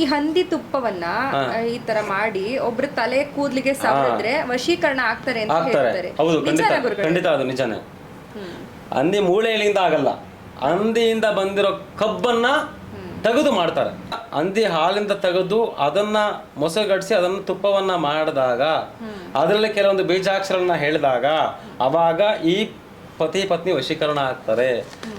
ಈ ಹಂದಿ ತುಪ್ಪವನ್ನ ಈ ತರ ಮಾಡಿ ಒಬ್ರು ತಲೆ ಕೂದ್ಲಿಗೆ ಸವರಿದ್ರೆ ವಶೀಕರಣ ಆಗ್ತಾರೆ ಅಂತ ಹೇಳ್ತಾರೆ. ಹೌದು, ಖಂಡಿತ ಅದು ನಿಜಾನೇ. ಹಂದಿ ಮೂಳೆಗಳಿಂದ ಆಗಲ್ಲ, ಹಂದಿಯಿಂದ ಬಂದಿರೋ ಕಬ್ಬನ್ನ ತೆಗೆದು ಮಾಡ್ತಾರೆ. ಹಂದಿ ಹಾಲಿಂದ ತೆಗೆದು ಅದನ್ನ ಮೊಸರುಗಡಿಸಿ ಅದನ್ನ ತುಪ್ಪವನ್ನ ಮಾಡಿದಾಗ ಅದರಲ್ಲಿ ಕೆಲವೊಂದು ಬೀಜಾಕ್ಷರಗಳನ್ನ ಹೇಳಿದಾಗ ಅವಾಗ ಈ ಪತಿ ಪತ್ನಿ ವಶೀಕರಣ ಆಗ್ತಾರೆ,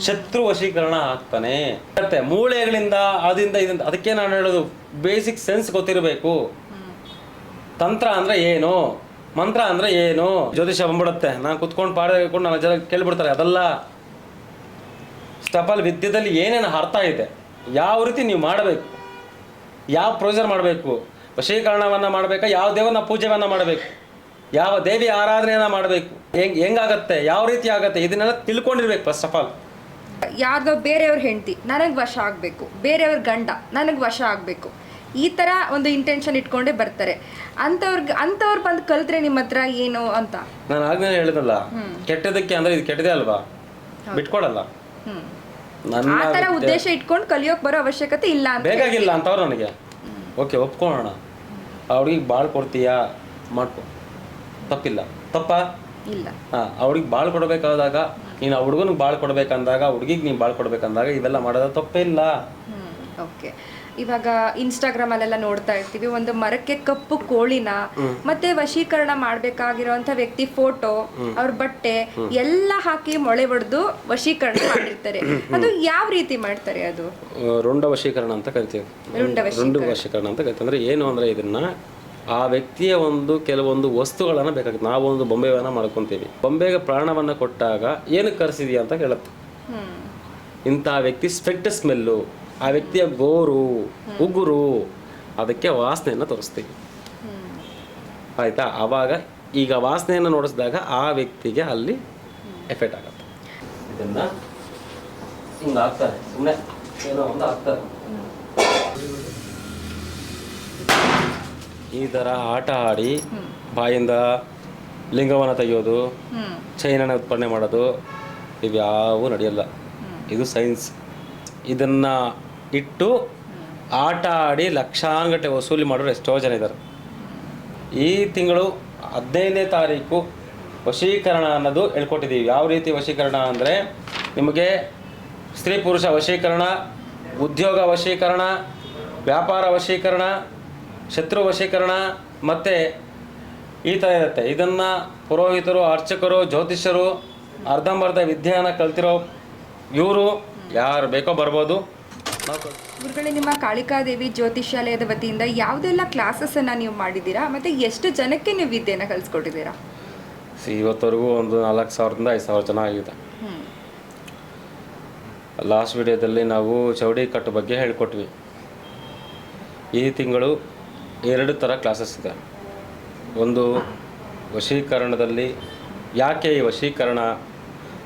ಶತ್ರು ವಶೀಕರಣ ಆಗ್ತಾನೆ. ಮತ್ತೆ ಮೂಳೆಗಳಿಂದ ಅದರಿಂದ ಇದರಿಂದ, ಅದಕ್ಕೆ ನಾನು ಹೇಳೋದು ಬೇಸಿಕ್ ಸೆನ್ಸ್ ಗೊತ್ತಿರಬೇಕು. ತಂತ್ರ ಅಂದ್ರೆ ಏನು, ಮಂತ್ರ ಅಂದ್ರೆ ಏನು. ಜ್ಯೋತಿಷ ಬಂದ್ಬಿಡುತ್ತೆ, ನಾನು ಕುತ್ಕೊಂಡು ಪಾಡ್ಕೊಂಡು ನಾಲ್ಕು ಜನ ಕೇಳ್ಬಿಡ್ತಾರೆ. ಅದೆಲ್ಲ ಸ್ಟಪಲ್ ವಿದ್ಯೆದಲ್ಲಿ ಏನೇನು ಅರ್ಥ ಇದೆ, ಯಾವ ರೀತಿ ನೀವು ಮಾಡಬೇಕು, ಯಾವ ಪ್ರೊಸೀಜರ್ ಮಾಡಬೇಕು, ವಶೀಕರಣವನ್ನು ಮಾಡಬೇಕಾ, ಯಾವ ದೇವನ ಪೂಜೆಯನ್ನು ಮಾಡಬೇಕು, ಯಾವ ದೇವಿ ಆರಾಧನೆಯನ್ನು ಮಾಡಬೇಕು, ಹೆಂಗಾಗತ್ತೆ, ಯಾವ ರೀತಿ ಆಗತ್ತೆ, ಇದನ್ನೆಲ್ಲ ತಿಳ್ಕೊಂಡಿರ್ಬೇಕು ಫಸ್ಟ್ ಆಫ್ ಆಲ್. ಯಾರ್ದೋ ಬೇರೆಯವ್ರ ಹೆಂಡತಿ ನನಗೆ ವಶ ಆಗಬೇಕು, ಬೇರೆಯವ್ರ ಗಂಡ ನನಗೆ ವಶ ಆಗಬೇಕು, ಈ ಥರ ಒಂದು ಇಂಟೆನ್ಷನ್ ಇಟ್ಕೊಂಡೇ ಬರ್ತಾರೆ. ಅಂಥವ್ರು ಬಂದು ಕಲಿತ್ರೆ ನಿಮ್ಮ ಹತ್ರ ಏನು ಅಂತ ನಾನು ಆಗ್ಲೇ ಹೇಳಿದಲ್ಲ, ಕೆಟ್ಟದಕ್ಕೆ ಅಂದರೆ ಇದು ಕೆಟ್ಟದೇ ಅಲ್ವಾ, ಬಿಟ್ಕೊಡಲ್ಲ. ಆ ಥರ ಉದ್ದೇಶ ಇಟ್ಕೊಂಡು ಕಲಿಯೋಕೆ ಬರೋ ಅವಶ್ಯಕತೆ ಇಲ್ಲ ಅಂತ ಬೇಕಾಗಿಲ್ಲ ಅಂತವ್ರು ನನಗೆ. ಓಕೆ, ಒಪ್ಕೊಳ್ಳೋಣ, ಆ ಹುಡುಗಿಗೆ ಬಾಳ್ ಕೊಡ್ತೀಯಾ, ಮಾಡ್ಕೊ, ತಪ್ಪಿಲ್ಲ. ತಪ್ಪಾ ಇಲ್ಲ. ಅವ್ರಿಗೆ ಬಾಳ್ ಕೊಡಬೇಕಾದಾಗ, ನೀನು ಆ ಹುಡುಗನಿಗೆ ಬಾಳ್ ಕೊಡ್ಬೇಕಂದಾಗ, ಹುಡುಗಿಗೆ ನೀನು ಬಾಳ್ ಕೊಡ್ಬೇಕಂದಾಗ ಇವೆಲ್ಲ ಮಾಡೋದು ತಪ್ಪೇ ಇಲ್ಲ. ಓಕೆ, ಇವಾಗ ಇನ್ಸ್ಟಾಗ್ರಾಮಲ್ಲೆಲ್ಲ ನೋಡ್ತಾ ಇರ್ತೀವಿ, ಒಂದು ಮರಕ್ಕೆ ಕಪ್ಪು ಕೋಳಿನ ಮತ್ತೆ ವಶೀಕರಣ ಮಾಡ್ಬೇಕಾಗಿರೋಂಥ ವ್ಯಕ್ತಿ ಫೋಟೋ, ಅವ್ರ ಬಟ್ಟೆ ಎಲ್ಲ ಹಾಕಿ ಮೊಳೆ ಹೊಡೆದು ವಶೀಕರಣ ಮಾಡಿರ್ತಾರೆ. ಅದು ಯಾವ ರೀತಿ ಮಾಡ್ತಾರೆ? ಅದು ರುಂಡ ವಶೀಕರಣ ಅಂತ ಕರಿತೀವಿ. ರುಂಡ ವಶೀಕರಣ ಅಂತ ಕರಿತೀವಿ. ಅಂದ್ರೆ ಏನು ಅಂದ್ರೆ, ಇದನ್ನ ಆ ವ್ಯಕ್ತಿಯ ಕೆಲವೊಂದು ವಸ್ತುಗಳನ್ನ ಬೇಕಾಗುತ್ತೆ. ನಾವೊಂದು ಬೊಂಬೆವನ್ನ ಮಾಡ್ಕೊಂತೀವಿ, ಬೊಂಬೆಗೆ ಪ್ರಾಣವನ್ನ ಕೊಟ್ಟಾಗ ಏನಕ್ಕೆ ಕರೆಸಿದೀಯ ಅಂತ ಹೇಳುತ್ತೆ. ಇಂಥ ವ್ಯಕ್ತಿ ಸ್ಪೆಕ್ಟ್ ಸ್ಮೆಲ್ಲು, ಆ ವ್ಯಕ್ತಿಯ ಗೋರು, ಉಗುರು, ಅದಕ್ಕೆ ವಾಸನೆಯನ್ನು ತೋರಿಸ್ತೀವಿ. ಆಯ್ತಾ? ಆವಾಗ ಈಗ ವಾಸನೆಯನ್ನು ನೋಡಿಸಿದಾಗ ಆ ವ್ಯಕ್ತಿಗೆ ಅಲ್ಲಿ ಎಫೆಕ್ಟ್ ಆಗುತ್ತೆ. ಇದನ್ನ ಹಿಂಗೆ ಹಾಕ್ತಾರೆ, ಸುಮ್ಮನೆ ಏನೋ ಒಂದು ಹಾಕ್ತಾರೆ. ಈ ಥರ ಆಟ ಆಡಿ ಬಾಯಿಂದ ಲಿಂಗವನ್ನು ತೆಗೆಯೋದು, ಚೈನನ್ನು ಉತ್ಪನ್ನ ಮಾಡೋದು, ಇವ್ಯಾವೂ ನಡೆಯಲ್ಲ. ಇದು ಸೈನ್ಸ್. ಇದನ್ನ ಇಟ್ಟು ಆಟ ಆಡಿ ಲಕ್ಷಾನುಗಟ್ಟಲೆ ವಸೂಲಿ ಮಾಡೋರು ಎಷ್ಟೋ ಜನ ಇದ್ದಾರೆ. ಈ ತಿಂಗಳು 15ನೇ ತಾರೀಕು ವಶೀಕರಣ ಅನ್ನೋದು ಹೇಳ್ಕೊಟ್ಟಿದ್ದೀವಿ. ಯಾವ ರೀತಿ ವಶೀಕರಣ ಅಂದರೆ, ನಿಮಗೆ ಸ್ತ್ರೀ ಪುರುಷ ವಶೀಕರಣ, ಉದ್ಯೋಗ ವಶೀಕರಣ, ವ್ಯಾಪಾರ ವಶೀಕರಣ, ಶತ್ರು ವಶೀಕರಣ, ಮತ್ತು ಈ ಥರ ಇರುತ್ತೆ. ಇದನ್ನು ಪುರೋಹಿತರು, ಅರ್ಚಕರು, ಜ್ಯೋತಿಷ್ಯರು, ಅರ್ಧಂಬರ್ಧ ವಿದ್ಯೆಯನ್ನು ಕಲ್ತಿರೋ ಇವರು ಯಾರು ಬೇಕೋ ಬರ್ಬೋದು. ಗುರುಗಳೇ, ನಿಮ್ಮ ಕಾಳಿಕಾದೇವಿ ಜ್ಯೋತಿಷ್ಯಾಲಯದ ವತಿಯಿಂದ ಯಾವುದೆಲ್ಲ ಕ್ಲಾಸಸ್ಸನ್ನು ನೀವು ಮಾಡಿದ್ದೀರಾ ಮತ್ತು ಎಷ್ಟು ಜನಕ್ಕೆ ನೀವು ವಿದ್ಯೆಯನ್ನು ಕಲಿಸ್ಕೊಟ್ಟಿದ್ದೀರಾ? ಇವತ್ತವರೆಗೂ ಒಂದು 4,000ರಿಂದ 5,000 ಜನ ಆಗಿದೆ. ಲಾಸ್ಟ್ ವಿಡಿಯೋದಲ್ಲಿ ನಾವು ಚೌಡಿ ಕಟ್ಟು ಬಗ್ಗೆ ಹೇಳ್ಕೊಟ್ವಿ. ಈ ತಿಂಗಳು 2 ಥರ ಕ್ಲಾಸಸ್ ಇದೆ. ಒಂದು ವಶೀಕರಣದಲ್ಲಿ ಯಾಕೆ ಈ ವಶೀಕರಣ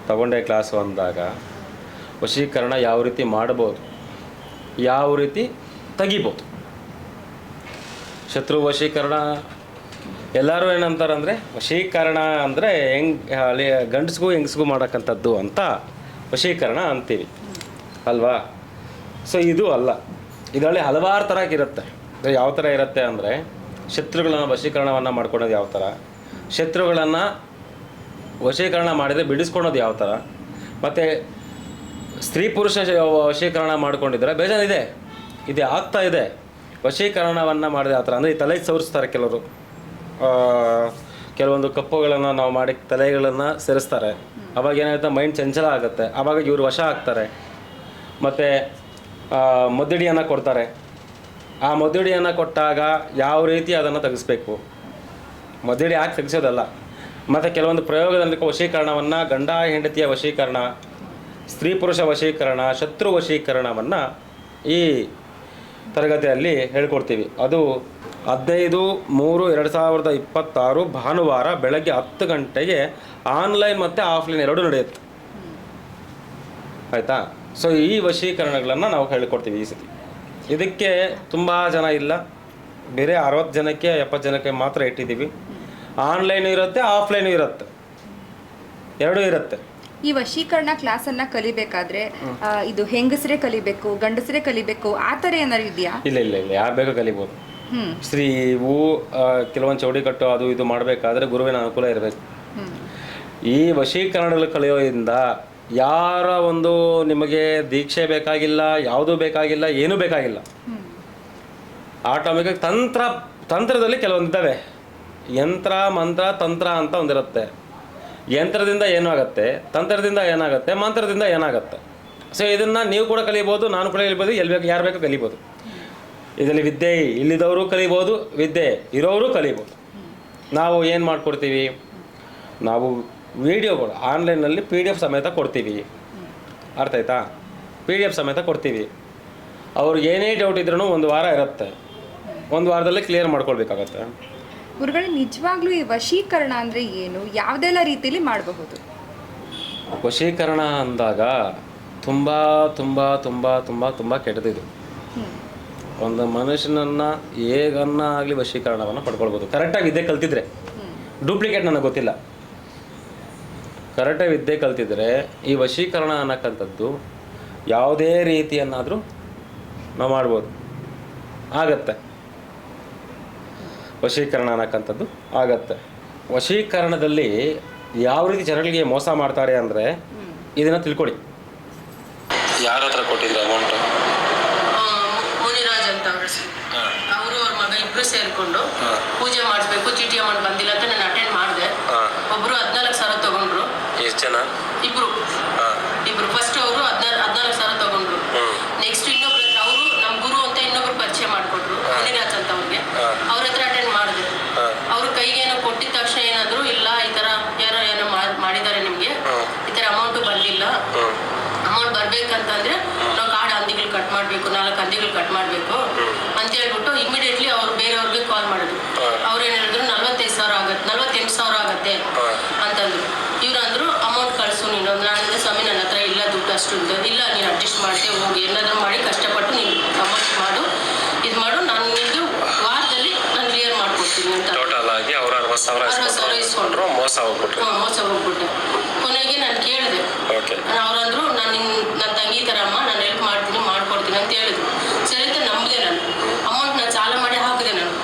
ತಗೊಂಡೆ ಕ್ಲಾಸು ಅಂದಾಗ, ವಶೀಕರಣ ಯಾವ ರೀತಿ ಮಾಡ್ಬೋದು, ಯಾವ ರೀತಿ ತೆಗಿಬೋದು. ಶತ್ರು ವಶೀಕರಣ ಎಲ್ಲರೂ ಏನಂತಾರೆ ಅಂದರೆ, ವಶೀಕರಣ ಅಂದರೆ ಗಂಡಸ್ಗೂ ಹೆಂಗಸ್ಗೂ ಮಾಡೋಕ್ಕಂಥದ್ದು ಅಂತ ವಶೀಕರಣ ಅಂತೀವಿ ಅಲ್ವಾ? ಸೊ ಇದು ಅಲ್ಲ, ಇದರಲ್ಲಿ ಹಲವಾರು ಥರ ಇರುತ್ತೆ. ಯಾವ ಥರ ಇರುತ್ತೆ ಅಂದರೆ, ಶತ್ರುಗಳನ್ನು ವಶೀಕರಣವನ್ನು ಮಾಡ್ಕೊಳೋದು ಯಾವ ಥರ, ಶತ್ರುಗಳನ್ನು ವಶೀಕರಣ ಮಾಡಿದರೆ ಬಿಡಿಸ್ಕೊಳೋದು ಯಾವ ಥರ, ಮತ್ತು ಸ್ತ್ರೀ ಪುರುಷ ವಶೀಕರಣ ಮಾಡ್ಕೊಂಡಿದ್ರೆ ಬೇಜಾನಿದೆ, ಇದೆ ಆಗ್ತಾ ಇದೆ. ವಶೀಕರಣವನ್ನು ಮಾಡಿದ ಯಾವ ಥರ ಅಂದರೆ, ಈ ತಲೆ ಸವರಿಸ್ತಾರೆ ಕೆಲವರು, ಕೆಲವೊಂದು ಕಪ್ಪುಗಳನ್ನು ನಾವು ಮಾಡಿ ತಲೆಗಳನ್ನು ಸೇರಿಸ್ತಾರೆ. ಅವಾಗ ಏನಾಗುತ್ತೆ, ಮೈಂಡ್ ಚಂಚಲ ಆಗುತ್ತೆ. ಆವಾಗ ಇವರು ವಶ ಆಗ್ತಾರೆ. ಮತ್ತು ಮದ್ದಡಿಯನ್ನು ಕೊಡ್ತಾರೆ. ಆ ಮದ್ದಡಿಯನ್ನು ಕೊಟ್ಟಾಗ ಯಾವ ರೀತಿ ಅದನ್ನು ತೆಗೆಸ್ಬೇಕು, ಮದ್ದಡಿ ಹಾಕಿ ತೆಗೆಸೋದಲ್ಲ. ಮತ್ತು ಕೆಲವೊಂದು ಪ್ರಯೋಗದಲ್ಲಿ ವಶೀಕರಣವನ್ನು, ಗಂಡ ಹೆಂಡತಿಯ ವಶೀಕರಣ, ಸ್ತ್ರೀ ಪುರುಷ ವಶೀಕರಣ, ಶತ್ರು ವಶೀಕರಣವನ್ನು ಈ ತರಗತಿಯಲ್ಲಿ ಹೇಳ್ಕೊಡ್ತೀವಿ. ಅದು 15/3/2026 ಭಾನುವಾರ ಬೆಳಗ್ಗೆ 10 ಗಂಟೆಗೆ ಆನ್ಲೈನ್ ಮತ್ತು ಆಫ್ಲೈನ್ ಎರಡೂ ನಡೆಯುತ್ತೆ. ಆಯಿತಾ? ಸೊ ಈ ವಶೀಕರಣಗಳನ್ನು ನಾವು ಹೇಳ್ಕೊಡ್ತೀವಿ ಈ ಸತಿ. ಇದಕ್ಕೆ ತುಂಬ ಜನ ಇಲ್ಲ, ಬೇರೆ 60 ಜನಕ್ಕೆ 70 ಜನಕ್ಕೆ ಮಾತ್ರ ಇಟ್ಟಿದ್ದೀವಿ. ಆನ್ಲೈನು ಇರುತ್ತೆ, ಆಫ್ಲೈನು ಇರುತ್ತೆ, ಎರಡೂ ಇರುತ್ತೆ. ಈ ವಶೀಕರಣ ಕ್ಲಾಸನ್ನ ಕಲಿಬೇಕಾದ್ರೆ ಇದು ಹೆಂಗಸರೇ ಕಲಿಬೇಕು, ಗಂಡಸರೇ ಕಲಿಬೇಕು, ಆ ಥರ ಏನಾದ್ರು ಇದೆಯಾ? ಇಲ್ಲ ಇಲ್ಲ ಇಲ್ಲ, ಯಾರು ಬೇಕೋ ಕಲಿಬೋದು. ಶ್ರೀ ಇವು ಕೆಲವೊಂದು ಚೌಡಿ ಕಟ್ಟು ಅದು ಇದು ಮಾಡಬೇಕಾದ್ರೆ ಗುರುವಿನ ಅನುಕೂಲ ಇರಬೇಕು. ಈ ವಶೀಕರಣಗಳು ಕಲಿಯೋದ್ರಿಂದ ಯಾರ ಒಂದು ನಿಮಗೆ ದೀಕ್ಷೆ ಬೇಕಾಗಿಲ್ಲ, ಯಾವುದೂ ಬೇಕಾಗಿಲ್ಲ, ಏನೂ ಬೇಕಾಗಿಲ್ಲ. ಆಟೋಮೆಟಿಕ್ ತಂತ್ರದಲ್ಲಿ ಕೆಲವೊಂದಿದ್ದಾವೆ. ಯಂತ್ರ ಮಂತ್ರ ತಂತ್ರ ಅಂತ ಒಂದಿರುತ್ತೆ. ಯಂತ್ರದಿಂದ ಏನಾಗುತ್ತೆ, ತಂತ್ರದಿಂದ ಏನಾಗುತ್ತೆ, ಮಂತ್ರದಿಂದ ಏನಾಗುತ್ತೆ. ಸೊ ಇದನ್ನು ನೀವು ಕೂಡ ಕಲಿಬೋದು, ನಾನು ಕೂಡ ಕಲಿಬೋದು, ಯಾರು ಬೇಕೋ ಕಲಿಬೋದು. ಇದರಲ್ಲಿ ವಿದ್ಯೆ ಇಲ್ಲಿದ್ದವರು ಕಲಿಬೋದು, ವಿದ್ಯೆ ಇರೋರು ಕಲಿಬೋದು. ನಾವು ಏನು ಮಾಡಿಕೊಡ್ತೀವಿ, ನಾವು ವಿಡಿಯೋಗಳು ಆನ್ಲೈನಲ್ಲಿ PDF ಸಮೇತ ಕೊಡ್ತೀವಿ. ಅರ್ಥ ಆಯ್ತಾ? PDF ಸಮೇತ ಕೊಡ್ತೀವಿ. ಅವ್ರಿಗೆ ಏನೇ ಡೌಟ್ ಇದ್ರೂ 1 ವಾರ ಇರುತ್ತೆ, 1 ವಾರದಲ್ಲಿ ಕ್ಲಿಯರ್ ಮಾಡ್ಕೊಳ್ಬೇಕಾಗತ್ತೆ. ಗುರುಗಳೇ, ನಿಜವಾಗ್ಲೂ ಈ ವಶೀಕರಣ ಅಂದರೆ ಏನು, ಯಾವುದೆಲ್ಲ ರೀತಿಯಲ್ಲಿ ಮಾಡಬಹುದು? ವಶೀಕರಣ ಅಂದಾಗ ತುಂಬ ತುಂಬ ತುಂಬ ತುಂಬ ತುಂಬ ಕೆಟ್ಟದಿದು. ಒಂದು ಮನುಷ್ಯನನ್ನು ಹೇಗನ್ನ ಆಗಲಿ ವಶೀಕರಣವನ್ನು ಪಡ್ಕೊಳ್ಬೋದು, ಕರೆಕ್ಟಾಗಿ ವಿದ್ಯೆ ಕಲ್ತಿದ್ರೆ. ಡೂಪ್ಲಿಕೇಟ್ ನನಗೆ ಗೊತ್ತಿಲ್ಲ. ಕರೆಕ್ಟಾಗಿ ವಿದ್ಯೆ ಕಲ್ತಿದ್ರೆ ಈ ವಶೀಕರಣ ಅನ್ನಕ್ಕಂಥದ್ದು ಯಾವುದೇ ರೀತಿಯನ್ನಾದರೂ ನಾವು ಮಾಡ್ಬೋದು, ಆಗತ್ತೆ. ವಶೀಕರಣ ಅನ್ನಕ್ಕಂಥದ್ದು ಆಗತ್ತೆ. ವಶೀಕರಣದಲ್ಲಿ ಯಾವ ರೀತಿ ಜನಗಳಿಗೆ ಮೋಸ ಮಾಡ್ತಾರೆ ಅಂದರೆ ಇದನ್ನು ತಿಳ್ಕೊಳ್ಳಿ. ಯಾರ ಹತ್ರ ಕೊಟ್ಟಿದ್ರೆ ಅಮೌಂಟು? ಮುನಿರಾಜ್ ಅಂತ ಅವರು ಅವ್ರ ಮಗ ಇಬ್ರು ಸೇರ್ಕೊಂಡು ಪೂಜೆ ಮಾಡಿಸ್ಬೇಕು, ಚೀಟಿ ಅಮೌಂಟ್ ಬಂದಿಲ್ಲ ಅಂತ ನಾನು ಅಟೆಂಡ್ ಮಾಡಿದೆ. ಒಬ್ರು 14,000 ತಗೊಂಡ್ರು. ಎಷ್ಟು ಜನ? ಇಬ್ರು ಫಸ್ಟ್ ಅವರು 14,000 ತಗೊಂಡ್ರು. ನೆಕ್ಸ್ಟ್ ಇನ್ನೊಬ್ರು ಅವರು ನಮ್ಮ ಗುರು ಅಂತ ಇನ್ನೊಬ್ರು ಪರಿಚಯ ಮಾಡಿಕೊಟ್ರು, ಮುನಿರಾಜ್ ಅಂತ ಅವ್ರಿಗೆ. ಅವ್ರ ಹತ್ರ ಅಟೆಂಡ್ ಮಾಡಿದೆ. ಅವ್ರ ಕೈಗೆ ಏನೋ ಕೊಟ್ಟಿದ ತಕ್ಷಣ ಏನಾದ್ರು ಇಲ್ಲ, ಈ ತರ ಯಾರೋ ಏನೋ ಮಾಡಿದ್ದಾರೆ, ನಿಮ್ಗೆ ಈ ತರ ಅಮೌಂಟ್ ಬಂದಿಲ್ಲ, ಅಮೌಂಟ್ ಬರ್ಬೇಕಂತಂದ್ರೆ ನಾವು ಕಾರ್ಡ್ ಹಂದಿಗಳು ಕಟ್ ಮಾಡಬೇಕು, 4 ಹಂದಿಗಳು ಕಟ್ ಮಾಡಬೇಕು ಅಂತ ಹೇಳ್ಬಿಟ್ಟು ಇಮಿಡಿಯೇಟ್ಲಿ ಅವ್ರು ಬೇರೆಯವ್ರಿಗೆ ಕಾಲ್ ಮಾಡಿದ್ರು. ಅವ್ರೇನು ಹೇಳಿದ್ರು 45,000 ಆಗತ್ತೆ, 48,000 ಆಗತ್ತೆ ಅಂತಂದ್ರು. ಇವ್ರು ಅಂದ್ರು ಅಮೌಂಟ್ ಕಳಿಸು ನೀನು. ನಾನಿಂದ ಸ್ವಾಮಿ ನನ್ನ ಹತ್ರ ಇಲ್ಲ ದುಡ್ಡು ಅಷ್ಟು ಇಲ್ಲ, ನೀನು ಅಡ್ಜಸ್ಟ್ ಮಾಡ್ತೇ ಹೋಗಿ, ಏನಾದರೂ ಮಾಡಿ ಕಷ್ಟಪಟ್ಟು ನೀನು ಅಮೌಂಟ್ ಮಾಡು, ಇದು ಮಾಡು, ನಾನು ನಿಮಗೆ ವಾರದಲ್ಲಿ ನಾನು ಕ್ಲಿಯರ್ ಮಾಡ್ಕೊಡ್ತೀನಿ ಅಂತ. ಟೋಟಲ್ ಆಗಿ ಅವ್ರು 60,000 ಇಸ್ಕೊಂಡ್ರು, ಮೋಸ ಹೋಗ್ಬಿಟ್ಟೆ. ಕೊನೆಗೆ ನಾನು ಕೇಳಿದೆ, ಅವ್ರಂದ್ರು ನನ್ನ ತಂಗಿ ಥರ ಅಮ್ಮ, ನಾನು ಹೆಲ್ಪ್ ಮಾಡ್ತೀನಿ, ಮಾಡ್ಕೊಡ್ತೀನಿ ಅಂತ ಹೇಳಿದ್ರು. ಸರಿ ಅಂತ ನಂಬಿದೆ. ನಾನು ಅಮೌಂಟ್ ನಾನು ಸಾಲ ಮಾಡಿ ಹಾಕಿದೆ,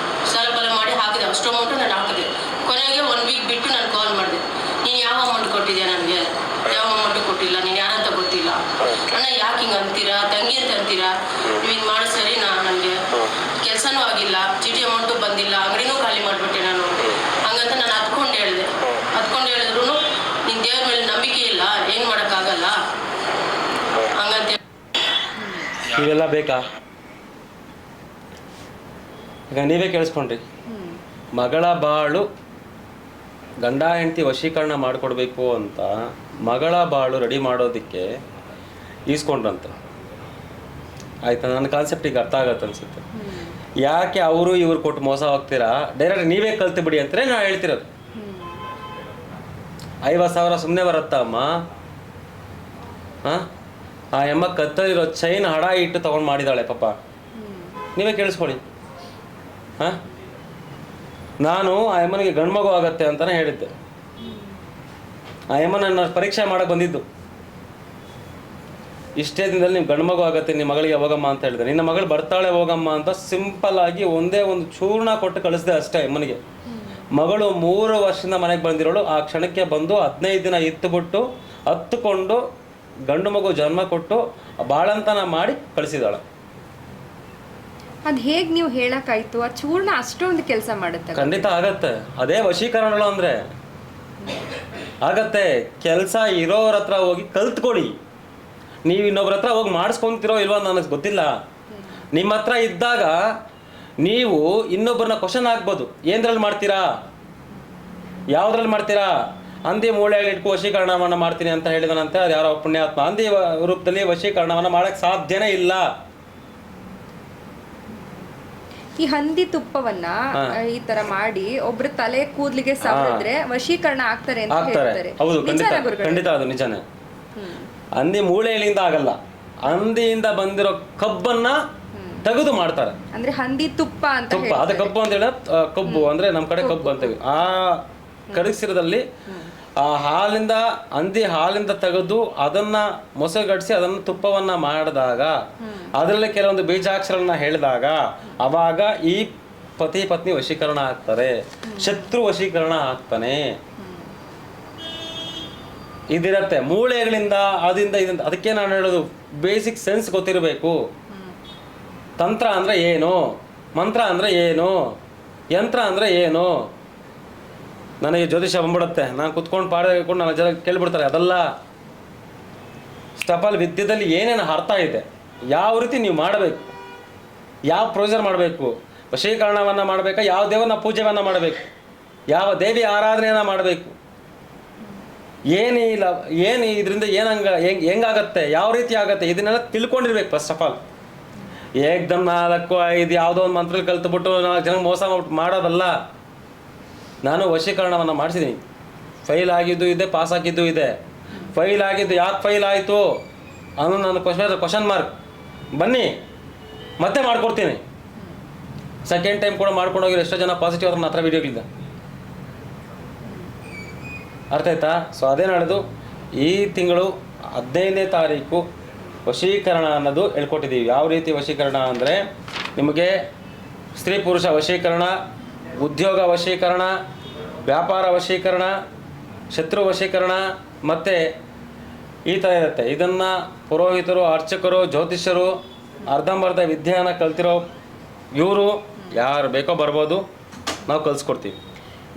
ಸಾಲ ಮಾಡಿ ಹಾಕಿದೆ, ಅಷ್ಟು ಅಮೌಂಟು ನಾನು ಹಾಕಿದೆ. ಕೊನೆಗೆ 1 ವೀಕ್ ಬಿಟ್ಟು ನಾನು ಕಾಲ್ ಮಾಡಿದೆ, ನೀನು ಯಾವ ಅಮೌಂಟ್ ಕೊಟ್ಟಿದ್ಯಾ ನನಗೆ? ಯಾವ ಅಮೌಂಟು ಕೊಟ್ಟಿಲ್ಲ, ನೀನು ಯಾರಂತ ಗೊತ್ತಿಲ್ಲ. ಅಣ್ಣ ಯಾಕೆ ಹಿಂಗೆ ಅಂತೀರಾ, ತಂಗಿ ಅಂತ ಅಂತೀರಾ, ನೀವು ಹಿಂಗೆ ಮಾಡೋ ಸರಿ. ನನಗೆ ಕೆಲಸನೂ ಆಗಿಲ್ಲ, ಚೀಟಿ ಅಮೌಂಟು ಬಂದಿಲ್ಲ, ಅಂಗಡಿನೂ ಖಾಲಿ ಮಾಡಿಬಿಟ್ಟೆ ನಾನು. ಹಂಗಂತ ನಾನು ಹತ್ಕೊಂಡು ಹೇಳಿದ್ರು, ನಿನ್ನ ದೇವ್ರ ಮೇಲೆ ನಂಬಿಕೆ ಇಲ್ಲ, ಏನು ಮಾಡೋಕ್ಕಾಗಲ್ಲ ಹಂಗಂತ. ಇವೆಲ್ಲ ಬೇಕಾ? ಈಗ ನೀವೇ ಕೇಳಿಸ್ಕೊಂಡ್ರಿ. ಮಗಳ ಬಾಳು ಗಂಡ ಹೆಂಡತಿ ವಶೀಕರಣ ಮಾಡಿಕೊಡ್ಬೇಕು ಅಂತ ಮಗಳ ಬಾಳು ರೆಡಿ ಮಾಡೋದಕ್ಕೆ ಈಸ್ಕೊಂಡ್ರಂತ. ಆಯ್ತಾ? ನನ್ನ ಕಾನ್ಸೆಪ್ಟ್ ಈಗ ಅರ್ಥ ಆಗತ್ತೆ ಅನ್ಸುತ್ತೆ. ಯಾಕೆ ಅವರು ಇವ್ರು ಕೊಟ್ಟು ಮೋಸ ಹೋಗ್ತೀರಾ, ಡೈರೆಕ್ಟ್ ನೀವೇ ಕಲ್ತು ಬಿಡಿ ಅಂತಲೇ ನಾವು ಹೇಳ್ತಿರೋದು. 50,000 ಸುಮ್ಮನೆ ಬರುತ್ತಾ ಅಮ್ಮ? ಆ ಎಮ್ಮ ಕತ್ತಲಿರೋ ಚೈನ್ ಹಡ ಇಟ್ಟು ತೊಗೊಂಡು ಮಾಡಿದಾಳೆ ಪಾಪ. ನೀವೇ ಕೇಳಿಸ್ಕೊಳ್ಳಿ. ನಾನು ಆ ಅಮ್ಮನಿಗೆ ಗಂಡ್ಮಗು ಆಗತ್ತೆ ಅಂತಲೇ ಹೇಳಿದ್ದೆ. ಆ ಅಮ್ಮ ನನ್ನ ಪರೀಕ್ಷೆ ಮಾಡಕ್ಕೆ ಬಂದಿದ್ದು. ಇಷ್ಟೇ ದಿನದಲ್ಲಿ ನೀವು ಗಂಡ್ಮಗು ಆಗತ್ತೆ, ನಿಮ್ಮ ಮಗಳಿಗೆ ಹೋಗಮ್ಮ ಅಂತ ಹೇಳಿದೆ. ನಿನ್ನ ಮಗಳು ಬರ್ತಾಳೆ ಹೋಗಮ್ಮ ಅಂತ ಸಿಂಪಲ್ ಆಗಿ ಒಂದೇ ಒಂದು ಚೂರ್ಣ ಕೊಟ್ಟು ಕಳಿಸ್ದೆ ಅಷ್ಟೇ ಅಮ್ಮನಿಗೆ. ಮಗಳು 3 ವರ್ಷದಿಂದ ಮನೆಗೆ ಬಂದಿರೋಳು. ಆ ಕ್ಷಣಕ್ಕೆ ಬಂದು 15 ದಿನ ಇತ್ತುಬಿಟ್ಟು ಹತ್ತುಕೊಂಡು ಗಂಡು ಮಗು ಜನ್ಮ ಕೊಟ್ಟು ಬಾಳಂತನ ಮಾಡಿ ಕಳಿಸಿದಾಳೆ. ಅದು ಹೇಗೆ ನೀವು ಹೇಳಕ್ಕಾಯ್ತು? ಆ ಚೂರ್ಣ ಅಷ್ಟೊಂದು ಕೆಲಸ ಮಾಡುತ್ತೆ? ಖಂಡಿತ ಆಗತ್ತೆ. ಅದೇ ವಶೀಕರಣಗಳು ಅಂದರೆ ಆಗತ್ತೆ. ಕೆಲಸ ಇರೋರ ಹತ್ರ ಹೋಗಿ ಕಲ್ತ್ಕೊಳ್ಳಿ. ನೀವು ಇನ್ನೊಬ್ರ ಹತ್ರ ಹೋಗಿ ಮಾಡಿಸ್ಕೊಂತಿರೋ ಇಲ್ವೋ ನನಗೆ ಗೊತ್ತಿಲ್ಲ. ನಿಮ್ಮ ಹತ್ರ ಇದ್ದಾಗ ನೀವು ಇನ್ನೊಬ್ಬರನ್ನ ಕ್ವಶನ್ ಆಗ್ಬೋದು, ಏನದ್ರಲ್ಲಿ ಮಾಡ್ತೀರಾ, ಯಾವುದ್ರಲ್ಲಿ ಮಾಡ್ತೀರಾ. ಹಂದಿ ಮೂಳೆಯಲ್ಲಿ ಇಟ್ಕೊ ವಶೀಕರಣವನ್ನು ಮಾಡ್ತೀನಿ ಅಂತ ಹೇಳಿದನಂತೆ. ಅದು ಯಾರೋ ಪುಣ್ಯಾತ್ಮ ಹಂದಿ ರೂಪದಲ್ಲಿ ವಶೀಕರಣವನ್ನು ಮಾಡೋಕ್ಕೆ ಸಾಧ್ಯನೇ ಇಲ್ಲ. ಈ ಹಂದಿ ತುಪ್ಪವನ್ನ ಈ ತರ ಮಾಡಿ ಒಬ್ರು ತಲೆ ಕೂದಲಿಗೆ ಸವರಿದ್ರೆ ವಶೀಕರಣ ಆಗ್ತಾರೆ ಅಂತ ಹೇಳ್ತಾರೆ. ಹೌದು, ಖಂಡಿತ ಅದು ನಿಜಾನೇ. ಹಂದಿ ಮೂಳೆಯಿಂದ ಆಗಲ್ಲ, ಹಂದಿಯಿಂದ ಬಂದಿರೋ ಕಬ್ಬನ್ನ ತೆಗೆದು ಮಾಡ್ತಾರೆ. ಅಂದ್ರೆ ಹಂದಿ ತುಪ್ಪ ಅಂತ ತುಪ್ಪ, ಅದು ಕಬ್ಬು ಅಂತ ಹೇಳ. ಕಬ್ಬು ಅಂದ್ರೆ ನಮ್ಮ ಕಡೆ ಕಬ್ಬು ಅಂತೀವಿ. ಆ ಕರಗಿಸಿರದಲ್ಲಿ ಆ ಹಾಲಿಂದ ತೆಗೆದು ಅದನ್ನ ಮೊಸರುಗಡಿಸಿ ಅದನ್ನು ತುಪ್ಪವನ್ನ ಮಾಡಿದಾಗ ಅದರಲ್ಲಿ ಕೆಲವೊಂದು ಬೀಜಾಕ್ಷರನ್ನ ಹೇಳಿದಾಗ ಅವಾಗ ಈ ಪತಿ ಪತ್ನಿ ವಶೀಕರಣ ಆಗ್ತಾರೆ, ಶತ್ರು ವಶೀಕರಣ ಆಗ್ತಾನೆ. ಇದಿರತ್ತೆ ಮೂಳೆಗಳಿಂದ ಇದರಿಂದ. ಅದಕ್ಕೆ ನಾನು ಹೇಳೋದು ಬೇಸಿಕ್ ಸೆನ್ಸ್ ಗೊತ್ತಿರಬೇಕು. ತಂತ್ರ ಅಂದ್ರೆ ಏನು, ಮಂತ್ರ ಅಂದ್ರೆ ಏನು, ಯಂತ್ರ ಅಂದ್ರೆ ಏನು. ನನಗೆ ಜ್ಯೋತಿಷ ಬಂದ್ಬಿಡುತ್ತೆ, ನಾನು ಕುತ್ಕೊಂಡು ಪಾಡ್ಕೊಂಡು ನಾನು ಜನ ಕೇಳ್ಬಿಡ್ತಾರೆ. ಅದಲ್ಲ, ಸ್ಟಫಲ್ ವಿದ್ಯೆದಲ್ಲಿ ಏನೇನು ಅರ್ಥ ಇದೆ, ಯಾವ ರೀತಿ ನೀವು ಮಾಡಬೇಕು, ಯಾವ ಪ್ರೊಸೀಜರ್ ಮಾಡಬೇಕು, ವಶೀಕರಣವನ್ನು ಮಾಡಬೇಕಾ, ಯಾವ ದೇವರನ್ನ ಪೂಜೆಯನ್ನು ಮಾಡಬೇಕು, ಯಾವ ದೇವಿ ಆರಾಧನೆಯನ್ನು ಮಾಡಬೇಕು, ಏನಿಲ್ಲ ಏನು ಇದರಿಂದ ಹೆಂಗಾಗತ್ತೆ, ಯಾವ ರೀತಿ ಆಗತ್ತೆ, ಇದನ್ನೆಲ್ಲ ತಿಳ್ಕೊಂಡಿರ್ಬೇಕು. ಫಸ್ಟ್ ಆಫ್ ಆಲ್ ಏಕ್ದಮ್ 4-5 ಯಾವುದೋ ಒಂದು ಮಂತ್ರ ಕಲ್ತ್ಬಿಟ್ಟು 4 ಜನ ಮೋಸ ಮಾಡೋದಲ್ಲ. ನಾನು ವಶೀಕರಣವನ್ನು ಮಾಡಿಸಿದ್ದೀನಿ. ಫೈಲ್ ಆಗಿದ್ದು ಇದೆ, ಪಾಸ್ ಆಗಿದ್ದು ಇದೆ. ಫೈಲ್ ಆಗಿದ್ದು ಯಾಕೆ ಫೈಲ್ ಆಯಿತು ಅನ್ನೋ ನನ್ನ ಕ್ವಶನ್ ಮಾರ್ಕ್. ಬನ್ನಿ ಮತ್ತೆ ಮಾಡ್ಕೊಡ್ತೀನಿ. ಸೆಕೆಂಡ್ ಟೈಮ್ ಕೂಡ ಮಾಡ್ಕೊಂಡು ಹೋಗಿರೋ ಎಷ್ಟೋ ಜನ ಪಾಸಿಟಿವ್ ಅವ್ರ ಹತ್ರ ವೀಡಿಯೋಗಳಿದೆ. ಅರ್ಥ ಆಯ್ತಾ? ಸೊ ಅದೇ ನಡೆದು ಈ ತಿಂಗಳು 15ನೇ ತಾರೀಕು ವಶೀಕರಣ ಅನ್ನೋದು ಹೇಳ್ಕೊಟ್ಟಿದ್ದೀವಿ. ಯಾವ ರೀತಿ ವಶೀಕರಣ ಅಂದರೆ ನಿಮಗೆ ಸ್ತ್ರೀ ಪುರುಷ ವಶೀಕರಣ, ಉದ್ಯೋಗ ವಶೀಕರಣ, ವ್ಯಾಪಾರ ವಶೀಕರಣ, ಶತ್ರು ವಶೀಕರಣ ಮತ್ತು ಈ ಥರ ಇರುತ್ತೆ. ಇದನ್ನು ಪುರೋಹಿತರು, ಅರ್ಚಕರು, ಜ್ಯೋತಿಷ್ಯರು, ಅರ್ಧಂಬರ್ಧ ವಿದ್ಯೆಯನ್ನು ಕಲ್ತಿರೋ ಇವರು ಯಾರು ಬೇಕೋ ಬರ್ಬೋದು, ನಾವು ಕಲಿಸ್ಕೊಡ್ತೀವಿ.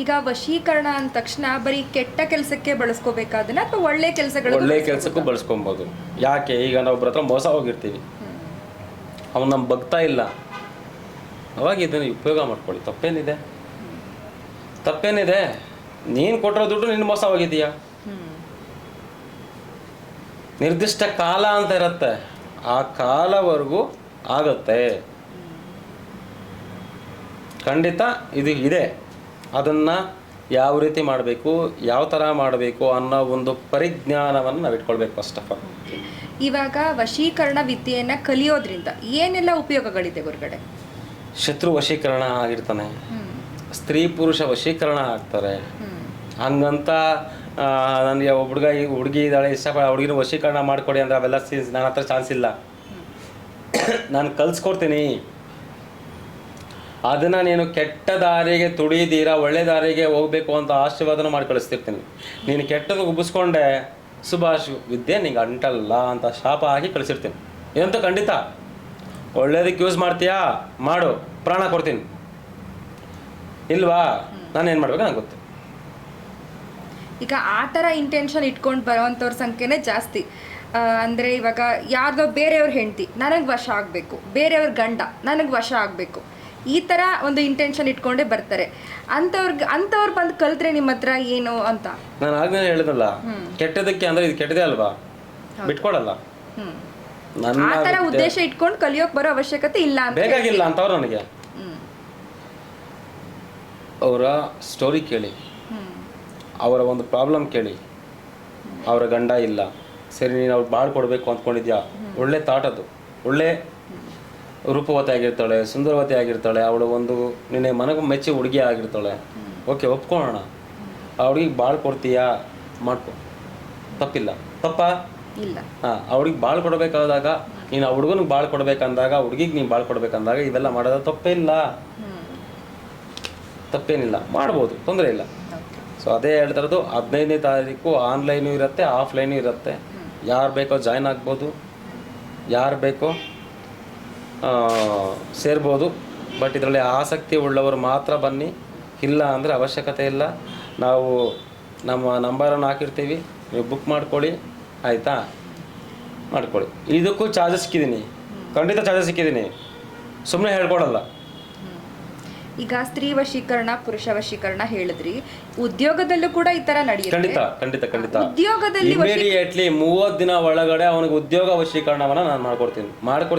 ಈಗ ವಶೀಕರಣ ಅಂದ ತಕ್ಷಣ ಬರೀ ಕೆಟ್ಟ ಕೆಲಸಕ್ಕೆ ಬಳಸ್ಕೋಬೇಕಾದನ್ನ ಅಥವಾ ಒಳ್ಳೆ ಕೆಲಸಕ್ಕೂ ಬಳಸ್ಕೊಬೋದು. ಯಾಕೆ ಈಗ ನಾವು ಒಬ್ಬರ ಹತ್ರ ಮೋಸ ಹೋಗಿರ್ತೀವಿ, ಅವನು ನಮ್ಮ ಭಕ್ತ ಇಲ್ಲ, ಅವಾಗ ಇದನ್ನು ಉಪಯೋಗ ಮಾಡ್ಕೊಳ್ಳಿ. ತಪ್ಪೇನಿದೆ? ನೀನು ಕೊಟ್ಟಿರೋ ದುಡ್ಡು ನಿನ್ನ ಮೋಸ ಹೋಗಿದೀಯಾ? ನಿರ್ದಿಷ್ಟ ಕಾಲ ಅಂತ ಇರುತ್ತೆ, ಆ ಕಾಲವರೆಗೂ ಆಗುತ್ತೆ. ಖಂಡಿತ ಇದು ಇದೆ. ಅದನ್ನು ಯಾವ ರೀತಿ ಮಾಡಬೇಕು, ಯಾವ ಥರ ಮಾಡಬೇಕು ಅನ್ನೋ ಒಂದು ಪರಿಜ್ಞಾನವನ್ನು ನಾವು ಇಟ್ಕೊಳ್ಬೇಕು ಫಸ್ಟ್ ಆಫ್ ಆಲ್. ಇವಾಗ ವಶೀಕರಣ ವಿದ್ಯೆಯನ್ನು ಕಲಿಯೋದ್ರಿಂದ ಏನೆಲ್ಲ ಉಪಯೋಗಗಳಿದೆ ಹೊರಗಡೆ? ಶತ್ರು ವಶೀಕರಣ ಆಗಿರ್ತಾನೆ, ಸ್ತ್ರೀ ಪುರುಷ ವಶೀಕರಣ ಆಗ್ತಾರೆ. ಹಂಗಂತ ನನಗೆ ಹುಡುಗಿ ಇದ್ದಾಳೆ, ಹುಡುಗಿನ ವಶೀಕರಣ ಮಾಡಿಕೊಡಿ ಅಂದರೆ ಅವೆಲ್ಲ ನನ್ನ ಹತ್ರ ಚಾನ್ಸ್ ಇಲ್ಲ. ನಾನು ಕಲಿಸ್ಕೊಡ್ತೀನಿ. ಅದನ್ನು ನೀನು ಕೆಟ್ಟ ದಾರಿಗೆ ತುಳಿದೀರಾ ಒಳ್ಳೆ ದಾರಿಗೆ ಹೋಗಬೇಕು ಅಂತ ಆಶೀರ್ವಾದನ ಮಾಡಿ ಕಳಿಸ್ತಿರ್ತೀನಿ. ನೀನು ಕೆಟ್ಟದ್ದು ಉಬ್ಬಿಸ್ಕೊಂಡೆ ಸುಭಾಷ್ ವಿದ್ಯೆ ನಿಂಗೆ ಅಂಟಲ್ಲ ಅಂತ ಶಾಪ ಹಾಕಿ ಕಳಿಸಿರ್ತೀನಿ. ಇದಂತೂ ಖಂಡಿತ. ಒಳ್ಳೇದಕ್ಕೆ ಯೂಸ್ ಮಾಡ್ತೀಯಾ ಮಾಡು, ಪ್ರಾಣ ಕೊಡ್ತೀನಿ. ಇಲ್ವಾ, ನಾನೇನು ಮಾಡ್ಬೇಕು ನಂಗೆ ಗೊತ್ತು. ಈಗ ಆ ಥರ ಇಂಟೆನ್ಷನ್ ಇಟ್ಕೊಂಡು ಬರೋವಂಥವ್ರ ಸಂಖ್ಯೆನೇ ಜಾಸ್ತಿ. ಅಂದರೆ ಇವಾಗ ಯಾರ್ದೋ ಬೇರೆಯವ್ರ ಹೆಂಡತಿ ನನಗೆ ವಶ ಆಗಬೇಕು, ಬೇರೆಯವ್ರ ಗಂಡ ನನಗೆ ವಶ ಆಗಬೇಕು, ಈ ಥರ ಒಂದು ಇಂಟೆನ್ಷನ್ ಇಟ್ಕೊಂಡೇ ಬರ್ತಾರೆ. ಅಂಥವ್ರು ಬಂದು ಕಲ್ತ್ರೆ ನಿಮ್ಮ ಹತ್ರ ಏನು ಅಂತ ನಾನು ಆಗ್ಲೇ ಹೇಳಿದ್ನಲ್ಲ, ಕೆಟ್ಟದಕ್ಕೆ ಅಂದರೆ ಇದು ಕೆಟ್ಟದೇ ಅಲ್ವಾ, ಬಿಟ್ಕೊಡಲ್ಲ. ಆ ಥರ ಉದ್ದೇಶ ಇಟ್ಕೊಂಡು ಕಲಿಯೋಕೆ ಬರೋ ಅವಶ್ಯಕತೆ ಇಲ್ಲ ಅಂತ ಬೇಕಾಗಿಲ್ಲ ಅಂತವ್ರು ನನಗೆ. ಅವರ ಸ್ಟೋರಿ ಕೇಳಿ, ಅವರ ಒಂದು ಪ್ರಾಬ್ಲಮ್ ಕೇಳಿ. ಅವರ ಗಂಡ ಇಲ್ಲ, ಸರಿ ನೀನು ಅವ್ರು ಬಾಳ್ ಕೊಡಬೇಕು ಅಂದ್ಕೊಂಡಿದ್ಯಾ, ಒಳ್ಳೆ ಥಾಟ್ ಅದು. ಒಳ್ಳೆ ರೂಪವತಿ ಆಗಿರ್ತಾಳೆ, ಸುಂದರವತಿ ಆಗಿರ್ತಾಳೆ, ಅವಳು ಒಂದು ನಿನ್ನೆ ಮನಗೂ ಮೆಚ್ಚಿ ಹುಡುಗಿ ಆಗಿರ್ತಾಳೆ. ಓಕೆ, ಒಪ್ಕೊಳ್ಳೋಣ. ಆ ಹುಡುಗಿಗೆ ಬಾಳ್ ಕೊಡ್ತೀಯಾ, ಮಾಡ್ಕೊ, ತಪ್ಪಿಲ್ಲ. ತಪ್ಪಾ ಇಲ್ಲ. ಹಾಂ, ಅವ್ಳಿಗೆ ಬಾಳ್ ಕೊಡಬೇಕಾದಾಗ ನೀನು ಆ ಹುಡುಗನಿಗೆ ಬಾಳ್ ಕೊಡ್ಬೇಕಂದಾಗ, ಹುಡುಗಿಗೆ ನೀನು ಬಾಳ್ ಕೊಡ್ಬೇಕಂದಾಗ ಇವೆಲ್ಲ ಮಾಡೋದು ತಪ್ಪೇನಿಲ್ಲ, ಮಾಡ್ಬೋದು, ತೊಂದರೆ ಇಲ್ಲ. ಸೊ ಅದೇ ಹೇಳ್ತಿರೋದು, 15ನೇ ತಾರೀಕು ಆನ್ಲೈನು ಇರುತ್ತೆ, ಆಫ್ಲೈನು ಇರುತ್ತೆ. ಯಾರು ಬೇಕೋ ಜಾಯ್ನ್ ಆಗ್ಬೋದು, ಯಾರು ಬೇಕೋ ಸೇರ್ಬೋದು. ಬಟ್ ಇದರಲ್ಲಿ ಆಸಕ್ತಿ ಉಳ್ಳವರು ಮಾತ್ರ ಬನ್ನಿ, ಇಲ್ಲ ಅಂದರೆ ಅವಶ್ಯಕತೆ ಇಲ್ಲ. ನಾವು ನಮ್ಮ ನಂಬರನ್ನು ಹಾಕಿರ್ತೀವಿ, ನೀವು ಬುಕ್ ಮಾಡ್ಕೊಳ್ಳಿ, ಆಯಿತಾ? ಮಾಡ್ಕೊಳ್ಳಿ. ಇದಕ್ಕೂ ಚಾರ್ಜಸ್ ಸಿಕ್ಕಿದ್ದೀನಿ, ಖಂಡಿತ ಚಾರ್ಜಸ್ ಸಿಕ್ಕಿದ್ದೀನಿ, ಸುಮ್ಮನೆ ಹೇಳ್ಕೊಡಲ್ಲ. ಈಗ ಸ್ತ್ರೀ ವಶೀಕರಣ, ಪುರುಷ ವಶೀಕರಣ ಹೇಳಿದ್ರಿ, ಉದ್ಯೋಗದಲ್ಲೂ ಕೂಡ ಈ ತರ ನಡೆಯುತ್ತೆ. ಖಂಡಿತ. ಉದ್ಯೋಗದಲ್ಲಿ ಇಮಿಡಿಯೇಟ್ಲಿ 30 ದಿನ ಒಳಗಡೆ ಅವನಿಗೆ ಉದ್ಯೋಗ ವಶೀಕರಣವನ್ನ ನಾನು ಮಾಡ್ಕೊಡ್ತೀನಿ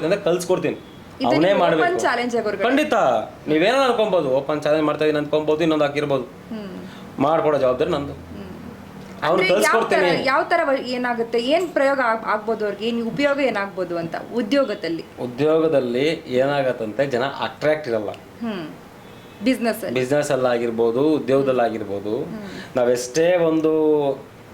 ಅಂದ್ರೆ ಕಲ್ಸ್ಕೊಡ್ತೀನಿ. ಅವನೇ ಮಾಡ್ಬೇಕು. ಖಂಡಿತ. ನೀವೇನೋ ಅನ್ಕೊಬಹುದು, ಓಪನ್ ಚಾಲೆಂಜ್ ಮಾಡ್ತಾ ಇದೀನಿ ಅನ್ಕೊಬಹುದು, ಇನ್ನೊಂದು ಹಾಕಿರ್ಬೋದು. ಮಾಡ್ಕೊಡೋ ಜವಾಬ್ದಾರಿ ನಂದು. ಅವ್ನು ಕಲ್ಸ್ಕೊಡ್ತೀನಿ. ಯಾವ ತರ ಏನಾಗುತ್ತೆ, ಏನ್ ಪ್ರಯೋಗ ಆಗ್ಬೋದು ಅವ್ರಿಗೆ, ಏನ್ ಉಪಯೋಗ ಏನಾಗ್ಬೋದು ಅಂತ? ಉದ್ಯೋಗದಲ್ಲಿ ಏನಾಗತ್ತಂತೆ, ಜನ ಅಟ್ರಾಕ್ಟ್ ಇರಲ್ಲ. ಬಿಸ್ನೆಸ್ ಅಲ್ಲಾಗಿರ್ಬೋದು, ಉದ್ಯೋಗದಲ್ಲಾಗಿರ್ಬೋದು, ನಾವೆಷ್ಟೇ ಒಂದು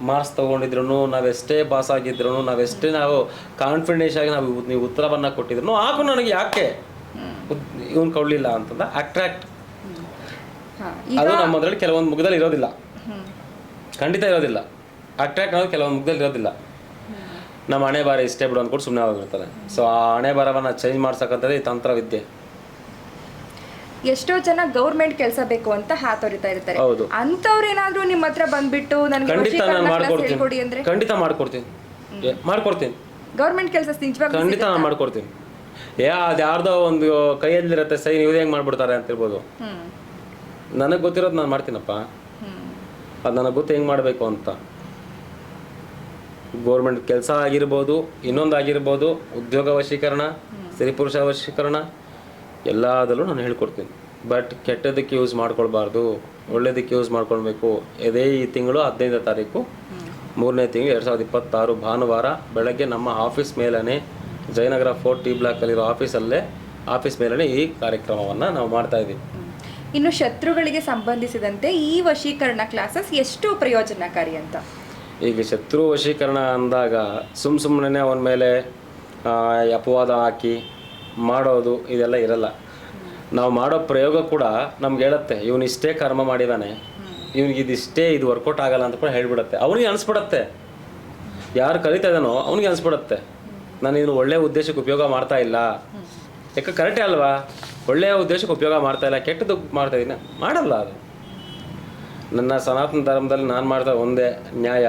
ಮಾರ್ಕ್ಸ್ ತೊಗೊಂಡಿದ್ರು, ನಾವೆಷ್ಟೇ ಪಾಸ್ ಆಗಿದ್ರು, ನಾವೆಷ್ಟೇ ನಾವು ಕಾನ್ಫಿಡೆನ್ಸ್ ಆಗಿ ನೀವು ಉತ್ತರವನ್ನು ಕೊಟ್ಟಿದ್ರು ಹಾಗೂ ನನಗೆ ಯಾಕೆ ಇವನು ಕೊಡಲಿಲ್ಲ ಅಂತಂದ ಅಟ್ರಾಕ್ಟ್ ಅದು ನಮ್ಮದ್ರಲ್ಲಿ ಕೆಲವೊಂದು ಮುಖದಲ್ಲಿ ಇರೋದಿಲ್ಲ, ಖಂಡಿತ ಇರೋದಿಲ್ಲ. ಅಟ್ರಾಕ್ಟ್ ಅನ್ನೋದು ಕೆಲವೊಂದು ಮುಖದಲ್ಲಿ ಇರೋದಿಲ್ಲ. ನಮ್ಮ ಹಣೆ ಬಾರ ಇಷ್ಟೇ ಬಿಡು ಅಂದ್ಕೊಂಡು ಸುಮ್ಮನೆ ಆಗಿರ್ತಾರೆ. ಸೊ ಆ ಹಣೆ ಬಾರವನ್ನು ಚೇಂಜ್ ಮಾಡ್ಸಕ್ಕಂಥದ್ದು ಈ ತಂತ್ರವಿದ್ಯೆ. ಎಷ್ಟೋ ಜನ ಗೌರ್ಮೆಂಟ್ ಕೆಲಸ ಬೇಕು ಅಂತ ಹಾತೊರಿತಾ ಇರ್ತಾರೆ. ಹೌದು. ಅಂಥವ್ರು ಏನಾದ್ರೂ ನಿಮ್ಮ ಹತ್ರ ಬಂದ್ಬಿಟ್ಟು ನನಗೆ ಖಂಡಿತ ನಾನು ಹೇಳ್ಕೊಡಿ ಅಂದ್ರೆ ಖಂಡಿತ ಮಾಡ್ಕೊಡ್ತೀನಿ. ಗೌರ್ಮೆಂಟ್ ಕೆಲಸ ನಿಜವಾಗ್ಲೂ ಖಂಡಿತ ನಾನು ಮಾಡ್ಕೊಡ್ತೀನಿ. ಅದು ಯಾರ್ದೋ ಒಂದು ಕೈಯಲ್ಲಿರುತ್ತೆ ಸೈ ನೀವು ಹೆಂಗೆ ಮಾಡ್ಬಿಡ್ತಾರೆ ಅಂತ ಇರ್ಬೋದು. ನನಗೆ ಗೊತ್ತಿರೋದು ನಾನು ಮಾಡ್ತೀನಪ್ಪ. ಅದು ನನಗೆ ಗೊತ್ತು ಹೆಂಗೆ ಮಾಡಬೇಕು ಅಂತ. ಗೋರ್ಮೆಂಟ್ ಕೆಲಸ ಆಗಿರ್ಬೋದು, ಇನ್ನೊಂದು ಆಗಿರ್ಬೋದು, ಉದ್ಯೋಗ ವಶೀಕರಣ, ಸ್ತ್ರೀ ಪುರುಷ ವಶೀಕರಣ, ಎಲ್ಲದಲ್ಲೂ ನಾನು ಹೇಳ್ಕೊಡ್ತೀನಿ. ಬಟ್ ಕೆಟ್ಟದಕ್ಕೆ ಯೂಸ್ ಮಾಡ್ಕೊಳ್ಬಾರ್ದು, ಒಳ್ಳೇದಕ್ಕೆ ಯೂಸ್ ಮಾಡ್ಕೊಳ್ಬೇಕು. ಇದೇ ಈ ತಿಂಗಳು 15ನೇ ತಾರೀಕು 3ನೇ ತಿಂಗಳು 2026 ಭಾನುವಾರ ಬೆಳಗ್ಗೆ ನಮ್ಮ ಆಫೀಸ್ ಮೇಲೇ, ಜಯನಗರ 4 T ಬ್ಲಾಕಲ್ಲಿರೋ ಆಫೀಸ್ ಮೇಲೇ ಈ ಕಾರ್ಯಕ್ರಮವನ್ನು ನಾವು ಮಾಡ್ತಾ ಇದ್ದೀವಿ. ಇನ್ನು ಶತ್ರುಗಳಿಗೆ ಸಂಬಂಧಿಸಿದಂತೆ ಈ ವಶೀಕರಣ ಕ್ಲಾಸಸ್ ಎಷ್ಟು ಪ್ರಯೋಜನಕಾರಿ ಅಂತ? ಈಗ ಶತ್ರು ವಶೀಕರಣ ಅಂದಾಗ ಸುಮ್ಮನೆ ಅವನ ಮೇಲೆ ಅಪವಾದ ಹಾಕಿ ಮಾಡೋದು ಇದೆಲ್ಲ ಇರಲ್ಲ. ನಾವು ಮಾಡೋ ಪ್ರಯೋಗ ಕೂಡ ನಮ್ಗೆ ಹೇಳುತ್ತೆ, ಇವನು ಇಷ್ಟೇ ಕರ್ಮ ಮಾಡಿದಾನೆ, ಇವನಿಗೆ ಇದು ವರ್ಕೌಟ್ ಆಗಲ್ಲ ಅಂತ ಕೂಡ ಹೇಳ್ಬಿಡುತ್ತೆ. ಅವನಿಗೆ ಅನಿಸ್ಬಿಡತ್ತೆ, ಯಾರು ಕಲಿತಾ ಇದ್ದಾನೋ ಅವನಿಗೆ ಅನಿಸ್ಬಿಡುತ್ತೆ, ನಾನು ಇದನ್ನು ಒಳ್ಳೆಯ ಉದ್ದೇಶಕ್ಕೆ ಉಪಯೋಗ ಮಾಡ್ತಾ ಇಲ್ಲ. ಯಾಕೆ ಕರೆಕ್ಟೇ ಅಲ್ವಾ? ಒಳ್ಳೆಯ ಉದ್ದೇಶಕ್ಕೆ ಉಪಯೋಗ ಮಾಡ್ತಾ ಇಲ್ಲ, ಕೆಟ್ಟದ್ದು ಮಾಡ್ತಾ ಇದ್ದೀನಿ, ಮಾಡಲ್ಲ. ಅದು ನನ್ನ ಸನಾತನ ಧರ್ಮದಲ್ಲಿ ನಾನು ಮಾಡ್ತಾ ಒಂದೇ ನ್ಯಾಯ.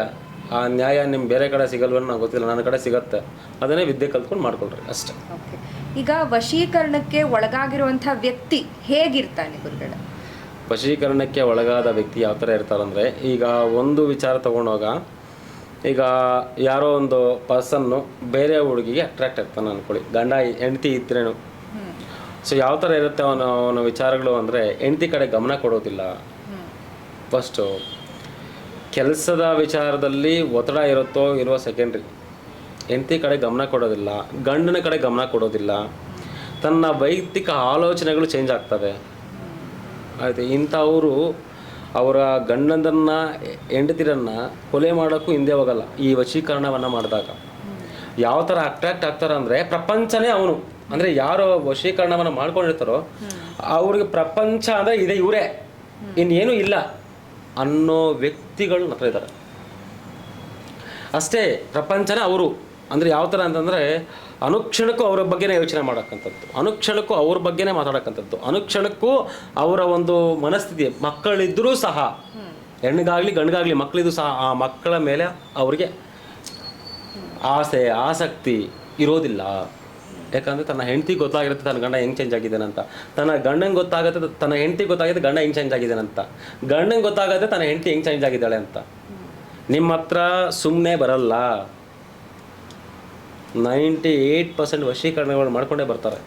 ಆ ನ್ಯಾಯ ನಿಮ್ಗೆ ಬೇರೆ ಕಡೆ ಸಿಗಲ್ವೋ ನಂಗೆ ಗೊತ್ತಿಲ್ಲ, ನನ್ನ ಕಡೆ ಸಿಗತ್ತೆ. ಅದನ್ನೇ ವಿದ್ಯೆ ಕಲ್ತ್ಕೊಂಡು ಮಾಡ್ಕೊಳ್ರಿ ಅಷ್ಟೇ. ಈಗ ವಶೀಕರಣಕ್ಕೆ ಒಳಗಾಗಿರುವಂಥ ವ್ಯಕ್ತಿ ಹೇಗಿರ್ತಾನೆ ಗುರುಗಳೇ? ವಶೀಕರಣಕ್ಕೆ ಒಳಗಾದ ವ್ಯಕ್ತಿ ಯಾವ ಥರ ಇರ್ತಾರಂದರೆ, ಈಗ ಒಂದು ವಿಚಾರ ತೊಗೊಂಡೋಗ, ಈಗ ಯಾರೋ ಒಂದು ಪರ್ಸನ್ನು ಬೇರೆ ಹುಡುಗಿಗೆ ಅಟ್ರಾಕ್ಟ್ ಆಗ್ತಾನೆ ಅಂದ್ಕೊಳ್ಳಿ, ಗಂಡ ಹೆಂಡತಿ ಇದ್ರೇನು. ಸೊ ಯಾವ ಥರ ಇರುತ್ತೆ ಅವನ ವಿಚಾರಗಳು ಅಂದರೆ, ಹೆಂಡತಿ ಕಡೆ ಗಮನ ಕೊಡೋದಿಲ್ಲ. ಫಸ್ಟು ಕೆಲಸದ ವಿಚಾರದಲ್ಲಿ ಒತ್ತಡ ಇರೋ ಸೆಕೆಂಡ್ರಿ. ಹೆಂಡತಿ ಕಡೆ ಗಮನ ಕೊಡೋದಿಲ್ಲ, ಗಂಡನ ಕಡೆ ಗಮನ ಕೊಡೋದಿಲ್ಲ, ತನ್ನ ವೈಯಕ್ತಿಕ ಆಲೋಚನೆಗಳು ಚೇಂಜ್ ಆಗ್ತವೆ. ಆಯಿತು, ಇಂಥವರು ಅವರ ಗಂಡನನ್ನು ಹೆಂಡತಿರನ್ನು ಕೊಲೆ ಮಾಡೋಕ್ಕೂ ಹಿಂದೆ ಹೋಗಲ್ಲ. ಈ ವಶೀಕರಣವನ್ನು ಮಾಡಿದಾಗ ಯಾವ ಥರ ಅಟ್ರಾಕ್ಟ್ ಆಗ್ತಾರೆ ಅಂದರೆ, ಪ್ರಪಂಚನೇ ಅವನು ಅಂದರೆ ಯಾರು ವಶೀಕರಣವನ್ನು ಮಾಡ್ಕೊಂಡಿರ್ತಾರೋ ಅವ್ರಿಗೆ ಪ್ರಪಂಚ ಅಂದರೆ ಇದೆ, ಇವರೇ, ಇನ್ನೇನು ಇಲ್ಲ ಅನ್ನೋ ವ್ಯಕ್ತಿಗಳು ಹತ್ರ ಇದ್ದಾರೆ ಅಷ್ಟೇ. ಪ್ರಪಂಚನೇ ಅವರು ಅಂದರೆ ಯಾವ ಥರ ಅಂತಂದರೆ, ಅನುಕ್ಷಣಕ್ಕೂ ಅವರ ಬಗ್ಗೆನೇ ಯೋಚನೆ ಮಾಡೋಕ್ಕಂಥದ್ದು, ಅನುಕ್ಷಣಕ್ಕೂ ಅವ್ರ ಬಗ್ಗೆನೇ ಮಾತಾಡೋಕ್ಕಂಥದ್ದು, ಅನುಕ್ಷಣಕ್ಕೂ ಅವರ ಒಂದು ಮನಸ್ಥಿತಿ. ಮಕ್ಕಳಿದ್ದರೂ ಸಹ, ಹೆಣ್ಣಿಗಾಗಲಿ ಗಂಡಿಗಾಗಲಿ ಮಕ್ಕಳಿದ್ದು ಸಹ ಆ ಮಕ್ಕಳ ಮೇಲೆ ಅವರಿಗೆ ಆಸೆ ಆಸಕ್ತಿ ಇರೋದಿಲ್ಲ. ಯಾಕಂದರೆ ತನ್ನ ಹೆಂಡತಿಗೆ ಗೊತ್ತಾಗಿರುತ್ತೆ ತನ್ನ ಗಂಡ ಹೆಂಗೆ ಚೇಂಜ್ ಆಗಿದ್ದಾನಂತ, ತನ್ನ ಗಂಡಂಗೆ ಗೊತ್ತಾಗುತ್ತೆ ತನ್ನ ಹೆಂಡತಿಗೆ ಗೊತ್ತಾಗುತ್ತೆ ಗಂಡ ಹೆಂಗೆ ಚೇಂಜ್ ಆಗಿದ್ದಾನಂತ, ಗಂಡಂಗೆ ಗೊತ್ತಾಗುತ್ತೆ ತನ್ನ ಹೆಂಡತಿ ಹೆಂಗೆ ಚೇಂಜ್ ಆಗಿದ್ದಾಳೆ ಅಂತ. ನಿಮ್ಮ ಹತ್ರ ಸುಮ್ಮನೆ ಬರಲ್ಲ. 98% ವಶೀಕರಣಗಳು ಮಾಡ್ಕೊಂಡೇ ಬರ್ತಾರೆ.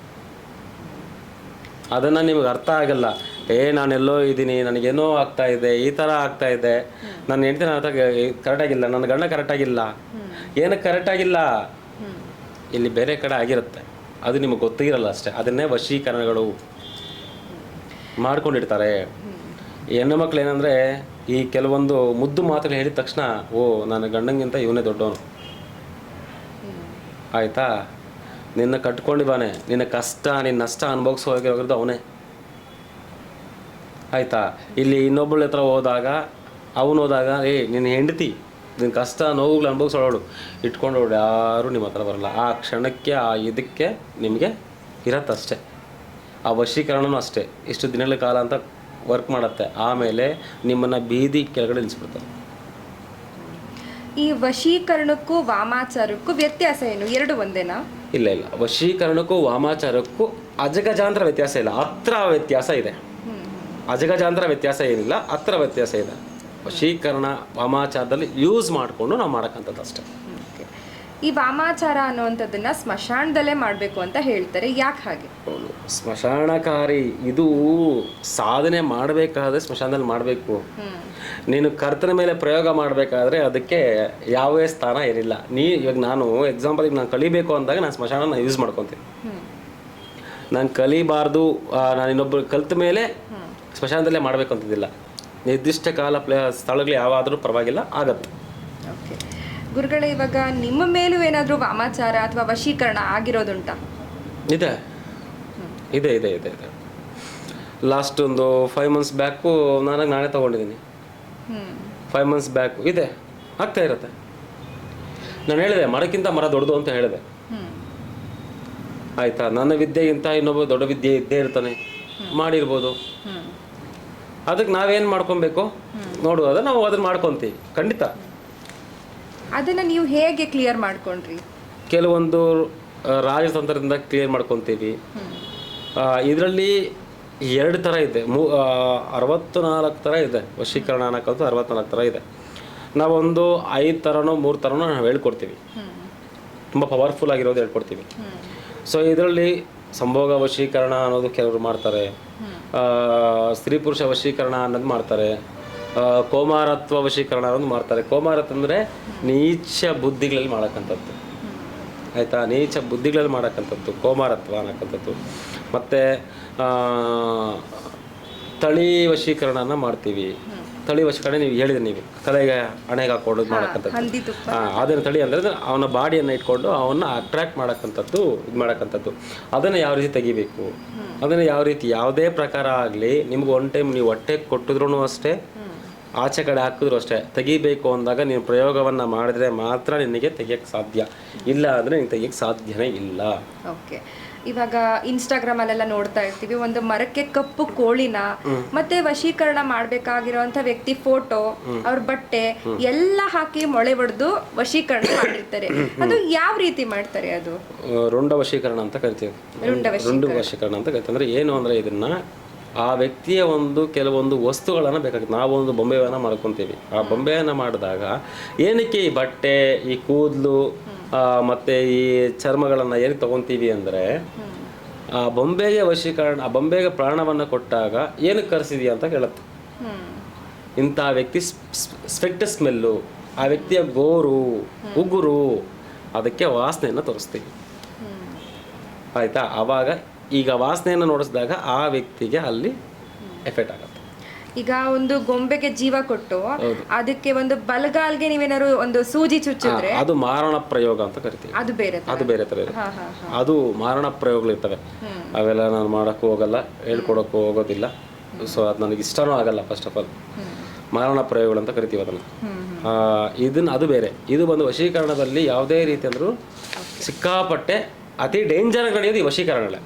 ಅದನ್ನು ನಿಮಗೆ ಅರ್ಥ ಆಗಲ್ಲ. ನಾನೆಲ್ಲೋ ಇದ್ದೀನಿ, ನನಗೇನೋ ಆಗ್ತಾ ಇದೆ, ಈ ಥರ ಆಗ್ತಾ ಇದೆ, ನನ್ನ ಹೆಂಡತಿ ನನ್ನ ಹತ್ರ ಕರೆಕ್ಟಾಗಿಲ್ಲ, ನನ್ನ ಗಂಡ ಕರೆಕ್ಟಾಗಿಲ್ಲ. ಏನಕ್ಕೆ ಕರೆಕ್ಟಾಗಿಲ್ಲ? ಇಲ್ಲಿ ಬೇರೆ ಕಡೆ ಆಗಿರುತ್ತೆ, ಅದು ನಿಮಗೆ ಗೊತ್ತಿರಲ್ಲ ಅಷ್ಟೇ. ಅದನ್ನೇ ವಶೀಕರಣಗಳು ಮಾಡ್ಕೊಂಡಿರ್ತಾರೆ. ಹೆಣ್ಣು ಮಕ್ಳು ಏನಂದರೆ, ಈ ಕೆಲವೊಂದು ಮುದ್ದು ಮಾತುಗಳು ಹೇಳಿದ ತಕ್ಷಣ, ಓ ನನ್ನ ಗಂಡಂಗಿಂತ ಇವನೇ ದೊಡ್ಡವನು, ಆಯಿತಾ, ನಿನ್ನ ಕಟ್ಕೊಂಡಿದ್ದಾನೆ, ನಿನ್ನ ಕಷ್ಟ ನಿನ್ನ ನಷ್ಟ ಅನುಭವಿಸೋಗಿರೋದು ಅವನೇ, ಆಯಿತಾ. ಇಲ್ಲಿ ಇನ್ನೊಬ್ಬಳ ಹತ್ರ ಹೋದಾಗ ನಿನ್ನ ಹೆಂಡತಿ ನಿನ್ನ ಕಷ್ಟ ನೋವುಗಳು ಅನುಭವಿಸೋಳು ಇಟ್ಕೊಂಡೋಳು, ಯಾರೂ ನಿಮ್ಮ ಹತ್ರ ಬರಲ್ಲ. ಆ ಕ್ಷಣಕ್ಕೆ ಆ ಇದಕ್ಕೆ ನಿಮಗೆ ಇರತ್ತಷ್ಟೇ. ಆ ವಶೀಕರಣನೂ ಅಷ್ಟೇ, ಇಷ್ಟು ದಿನಗಳ ಕಾಲ ಅಂತ ವರ್ಕ್ ಮಾಡುತ್ತೆ. ಆಮೇಲೆ ನಿಮ್ಮನ್ನು ಬೀದಿ ಕೆಳಗಡೆ ನಿಲ್ಲಿಸ್ಬಿಡ್ತಾರೆ. ಈ ವಶೀಕರಣಕ್ಕೂ ವಾಮಾಚಾರಕ್ಕೂ ವ್ಯತ್ಯಾಸ ಏನು? ಎರಡು ಒಂದೇನಾ? ಇಲ್ಲ, ವಶೀಕರಣಕ್ಕೂ ವಾಮಾಚಾರಕ್ಕೂ ಅಜಗಜಾಂತರ ವ್ಯತ್ಯಾಸ ಇಲ್ಲ, ಹತ್ರ ವ್ಯತ್ಯಾಸ ಇದೆ. ಅಜಗಜಾಂತರ ವ್ಯತ್ಯಾಸ ಏನಿಲ್ಲ, ಹತ್ರ ವ್ಯತ್ಯಾಸ ಇದೆ. ವಶೀಕರಣ ವಾಮಾಚಾರದಲ್ಲಿ ಯೂಸ್ ಮಾಡಿಕೊಂಡು ನಾವು ಮಾಡೋಕ್ಕಂಥದ್ದು ಅಷ್ಟೇ. ಈ ವಾಮಾಚಾರ ಅನ್ನುವಂಥದ್ದನ್ನು ಸ್ಮಶಾನದಲ್ಲೇ ಮಾಡಬೇಕು ಅಂತ ಹೇಳ್ತಾರೆ, ಯಾಕೆ ಹಾಗೆ? ಸ್ಮಶಾನಕಾರಿ ಇದು ಸಾಧನೆ ಮಾಡಬೇಕಾದ್ರೆ ಸ್ಮಶಾನದಲ್ಲಿ ಮಾಡಬೇಕು. ನೀನು ಕರ್ತನ ಮೇಲೆ ಪ್ರಯೋಗ ಮಾಡಬೇಕಾದ್ರೆ ಅದಕ್ಕೆ ಯಾವುದೇ ಸ್ಥಾನ ಇರಲಿಲ್ಲ. ಇವಾಗ ನಾನು ಎಕ್ಸಾಂಪಲ್ಗೆ ನಾನು ಕಲಿಬೇಕು ಅಂದಾಗ ನಾನು ಸ್ಮಶಾನ ಯೂಸ್ ಮಾಡ್ಕೊತೀನಿ. ನಾನು ಕಲಿಬಾರ್ದು, ನಾನು ಇನ್ನೊಬ್ಬರು ಕಲಿತ ಮೇಲೆ ಸ್ಮಶಾನದಲ್ಲೇ ಮಾಡಬೇಕು ಅಂತಿದ್ದಿಲ್ಲ. ನಿರ್ದಿಷ್ಟ ಸ್ಥಳಗಳು ಯಾವಾದರೂ ಪರವಾಗಿಲ್ಲ, ಆಗತ್ತೆ. ಓಕೆ ಗುರುಗಳೇ, ಇವಾಗ ನಿಮ್ಮ ಮೇಲೂ ಏನಾದರೂ ವಾಮಾಚಾರ ಅಥವಾ ವಶೀಕರಣ ಆಗಿರೋದುಂಟಾ? ಇದೆ ಇದೆ ಇದೆ ಇದೆ ಇದೆ ಲಾಸ್ಟ್ ಒಂದು 5 months ಬ್ಯಾಕು ನಾನೇ ತೊಗೊಂಡಿದ್ದೀನಿ. 5 months ಬ್ಯಾಕು ಇದೆ, ಆಗ್ತಾ ಇರುತ್ತೆ. ನಾನು ಹೇಳಿದೆ ಮರಕ್ಕಿಂತ ಮರ ದೊಡ್ಡದು ಅಂತ ಹೇಳಿದೆ, ಆಯಿತಾ. ನನ್ನ ವಿದ್ಯೆಗಿಂತ ಇನ್ನೊಬ್ಬ ದೊಡ್ಡ ವಿದ್ಯೆ ಇದ್ದೇ ಇರ್ತಾನೆ, ಮಾಡಿರ್ಬೋದು. ಅದಕ್ಕೆ ನಾವೇನು ಮಾಡ್ಕೊಬೇಕು ನೋಡುವಾಗ ನಾವು ಅದನ್ನು ಮಾಡ್ಕೊತೀವಿ, ಖಂಡಿತ. ಅದನ್ನು ನೀವು ಹೇಗೆ ಕ್ಲಿಯರ್ ಮಾಡ್ಕೊಂಡ್ರಿ? ಕೆಲವೊಂದು ರಾಜತಂತ್ರದಿಂದ ಕ್ಲಿಯರ್ ಮಾಡ್ಕೊತೀವಿ. ಇದರಲ್ಲಿ 2 ಥರ ಇದೆ, 64 ಥರ ಇದೆ. ವಶೀಕರಣ ಅನ್ನೋಕ್ಕಂತೂ 64 ಥರ ಇದೆ. ನಾವೊಂದು 5 ಥರನೋ 3 ಥರನೋ ನಾವು ಹೇಳ್ಕೊಡ್ತೀವಿ, ತುಂಬ ಪವರ್ಫುಲ್ ಆಗಿರೋದು ಹೇಳ್ಕೊಡ್ತೀವಿ. ಸೊ ಇದರಲ್ಲಿ ಸಂಭೋಗ ವಶೀಕರಣ ಅನ್ನೋದು ಕೆಲವರು ಮಾಡ್ತಾರೆ, ಸ್ತ್ರೀ ಪುರುಷ ವಶೀಕರಣ ಅನ್ನೋದು ಮಾಡ್ತಾರೆ, ಕೋಮಾರತ್ವ ವಶೀಕರಣ ಅನ್ನೋದು ಮಾಡ್ತಾರೆ. ಕೋಮಾರತ್ವ ಅಂದರೆ ನೀಚ ಬುದ್ಧಿಗಳಲ್ಲಿ ಮಾಡೋಕ್ಕಂಥದ್ದು, ಆಯಿತಾ. ನೀಚ ಬುದ್ಧಿಗಳಲ್ಲಿ ಮಾಡೋಕ್ಕಂಥದ್ದು ಕೋಮಾರತ್ವ ಅನ್ನೋಕ್ಕಂಥದ್ದು. ಮತ್ತು ತಳಿ ವಶೀಕರಣನ ಮಾಡ್ತೀವಿ. ತಳಿ ವಶೀಕರಣ ನೀವು ಹೇಳಿದ್ರಿ, ನೀವು ತಲೆಗೆ ಹಣೆಗೆ ಹಾಕೊಂಡು ಮಾಡೋಕ್ಕಂಥದ್ದು. ಅದನ್ನು ತಳಿ ಅಂದರೆ ಅವನ ಬಾಡಿಯನ್ನು ಇಟ್ಕೊಂಡು ಅವನ್ನ ಅಟ್ರ್ಯಾಕ್ಟ್ ಮಾಡೋಕ್ಕಂಥದ್ದು, ಇದು ಮಾಡೋಕ್ಕಂಥದ್ದು. ಅದನ್ನು ಯಾವ ರೀತಿ ತೆಗಿಬೇಕು, ಅದನ್ನು ಯಾವ ರೀತಿ ಯಾವುದೇ ಪ್ರಕಾರ ಆಗಲಿ, ನಿಮ್ಗೆ ಒನ್ ಟೈಮ್ ನೀವು ಹೊಟ್ಟೆ ಕೊಟ್ಟಿದ್ರೂ ಅಷ್ಟೇ, ಆಚೆ ಕಡೆ ಹಾಕಿದ್ರು ಅಷ್ಟೇ, ತೆಗಿಬೇಕು ಅಂದಾಗ ನೀನು ಪ್ರಯೋಗವನ್ನು ಮಾಡಿದ್ರೆ ಮಾತ್ರ ನಿನಗೆ ತೆಗಿಯೋಕ್ಕೆ ಸಾಧ್ಯ, ಇಲ್ಲ ಅಂದರೆ ನೀನು ತೆಗಿಯೋಕ್ಕೆ ಸಾಧ್ಯನೇ ಇಲ್ಲ. ಓಕೆ, ಇವಾಗ ಇನ್ಸ್ಟಾಗ್ರಾಮಲ್ಲೆಲ್ಲ ನೋಡ್ತಾ ಇರ್ತೀವಿ, ಒಂದು ಮರಕ್ಕೆ ಕಪ್ಪು ಕೋಳಿನ ಮತ್ತೆ ವಶೀಕರಣ ಮಾಡ್ಬೇಕಾಗಿರೋಂಥ ವ್ಯಕ್ತಿ ಫೋಟೋ, ಅವ್ರ ಬಟ್ಟೆ ಎಲ್ಲ ಹಾಕಿ ಮೊಳೆ ಹೊಡೆದು ವಶೀಕರಣ ಮಾಡಿರ್ತಾರೆ. ಅದು ಯಾವ ರೀತಿ ಮಾಡ್ತಾರೆ? ಅದು ರುಂಡ ವಶೀಕರಣ ಅಂತ ಕರಿತೀವಿ. ರುಂಡ ವಶೀಕರಣ ಅಂತ ಕರಿತೀವಿ. ಅಂದರೆ ಏನು ಅಂದರೆ ಇದನ್ನ ಆ ವ್ಯಕ್ತಿಯ ಕೆಲವೊಂದು ವಸ್ತುಗಳನ್ನು ಬೇಕಾಗುತ್ತೆ. ನಾವೊಂದು ಬೊಂಬೆಯನ್ನು ಮಾಡ್ಕೊತೀವಿ. ಆ ಬೊಂಬೆಯನ್ನು ಮಾಡಿದಾಗ ಏನಕ್ಕೆ ಈ ಬಟ್ಟೆ, ಈ ಕೂದಲು ಮತ್ತು ಈ ಚರ್ಮಗಳನ್ನು ಏನಕ್ಕೆ ತೊಗೊತೀವಿ ಅಂದರೆ, ಆ ಬೊಂಬೆಗೆ ವಶೀಕರಣ, ಆ ಬೊಂಬೆಗೆ ಪ್ರಾಣವನ್ನು ಕೊಟ್ಟಾಗ ಏನಕ್ಕೆ ಕರೆಸಿದೀಯ ಅಂತ ಕೇಳುತ್ತೆ. ಇಂಥ ವ್ಯಕ್ತಿ ಸ್ವೆಟ್ ಸ್ಮೆಲ್ಲು, ಆ ವ್ಯಕ್ತಿಯ ಗೋರು, ಉಗುರು, ಅದಕ್ಕೆ ವಾಸನೆಯನ್ನು ತೋರಿಸ್ತೀವಿ, ಆಯಿತಾ. ಆವಾಗ ಈಗ ವಾಸನೆಯನ್ನು ನೋಡಿಸಿದಾಗ ಆ ವ್ಯಕ್ತಿಗೆ ಅಲ್ಲಿ ಎಫೆಕ್ಟ್ ಆಗುತ್ತೆ. ಈಗ ಒಂದು ಗೊಂಬೆಗೆ ಜೀವ ಕೊಟ್ಟು ಅದಕ್ಕೆ ಒಂದು ಬಲಗಾಲ್ಗೆ ನೀವೇನಾದ್ರು ಒಂದು ಸೂಜಿ ಚುಚ್ಚಿದ್ರೆ ಅದು ಮಾರಣ ಪ್ರಯೋಗ ಅಂತ ಕರಿತೀವಿ. ಅದು ಬೇರೆ ಥರ ಇದೆ. ಅದು ಮಾರಣ ಪ್ರಯೋಗಗಳಿರ್ತವೆ. ಅವೆಲ್ಲ ನಾನು ಮಾಡೋಕ್ಕೂ ಹೋಗಲ್ಲ, ಹೇಳ್ಕೊಡೋಕ್ಕೂ ಹೋಗೋದಿಲ್ಲ. ಸೊ ಅದು ನನಗೆ ಇಷ್ಟನೂ ಆಗಲ್ಲ. ಫಸ್ಟ್ ಆಫ್ ಆಲ್ ಮಾರಣ ಪ್ರಯೋಗಗಳು ಅಂತ ಕರಿತೀವಿ ಅದನ್ನು. ಅದು ಬೇರೆ. ಇದು ಬಂದು ವಶೀಕರಣದಲ್ಲಿ ಯಾವುದೇ ರೀತಿ ಅಂದರೂ ಸಿಕ್ಕಾಪಟ್ಟೆ ಅತಿ ಡೇಂಜರ್ ನಡೆಯೋದು ಈ ವಶೀಕರಣಗಳೇ.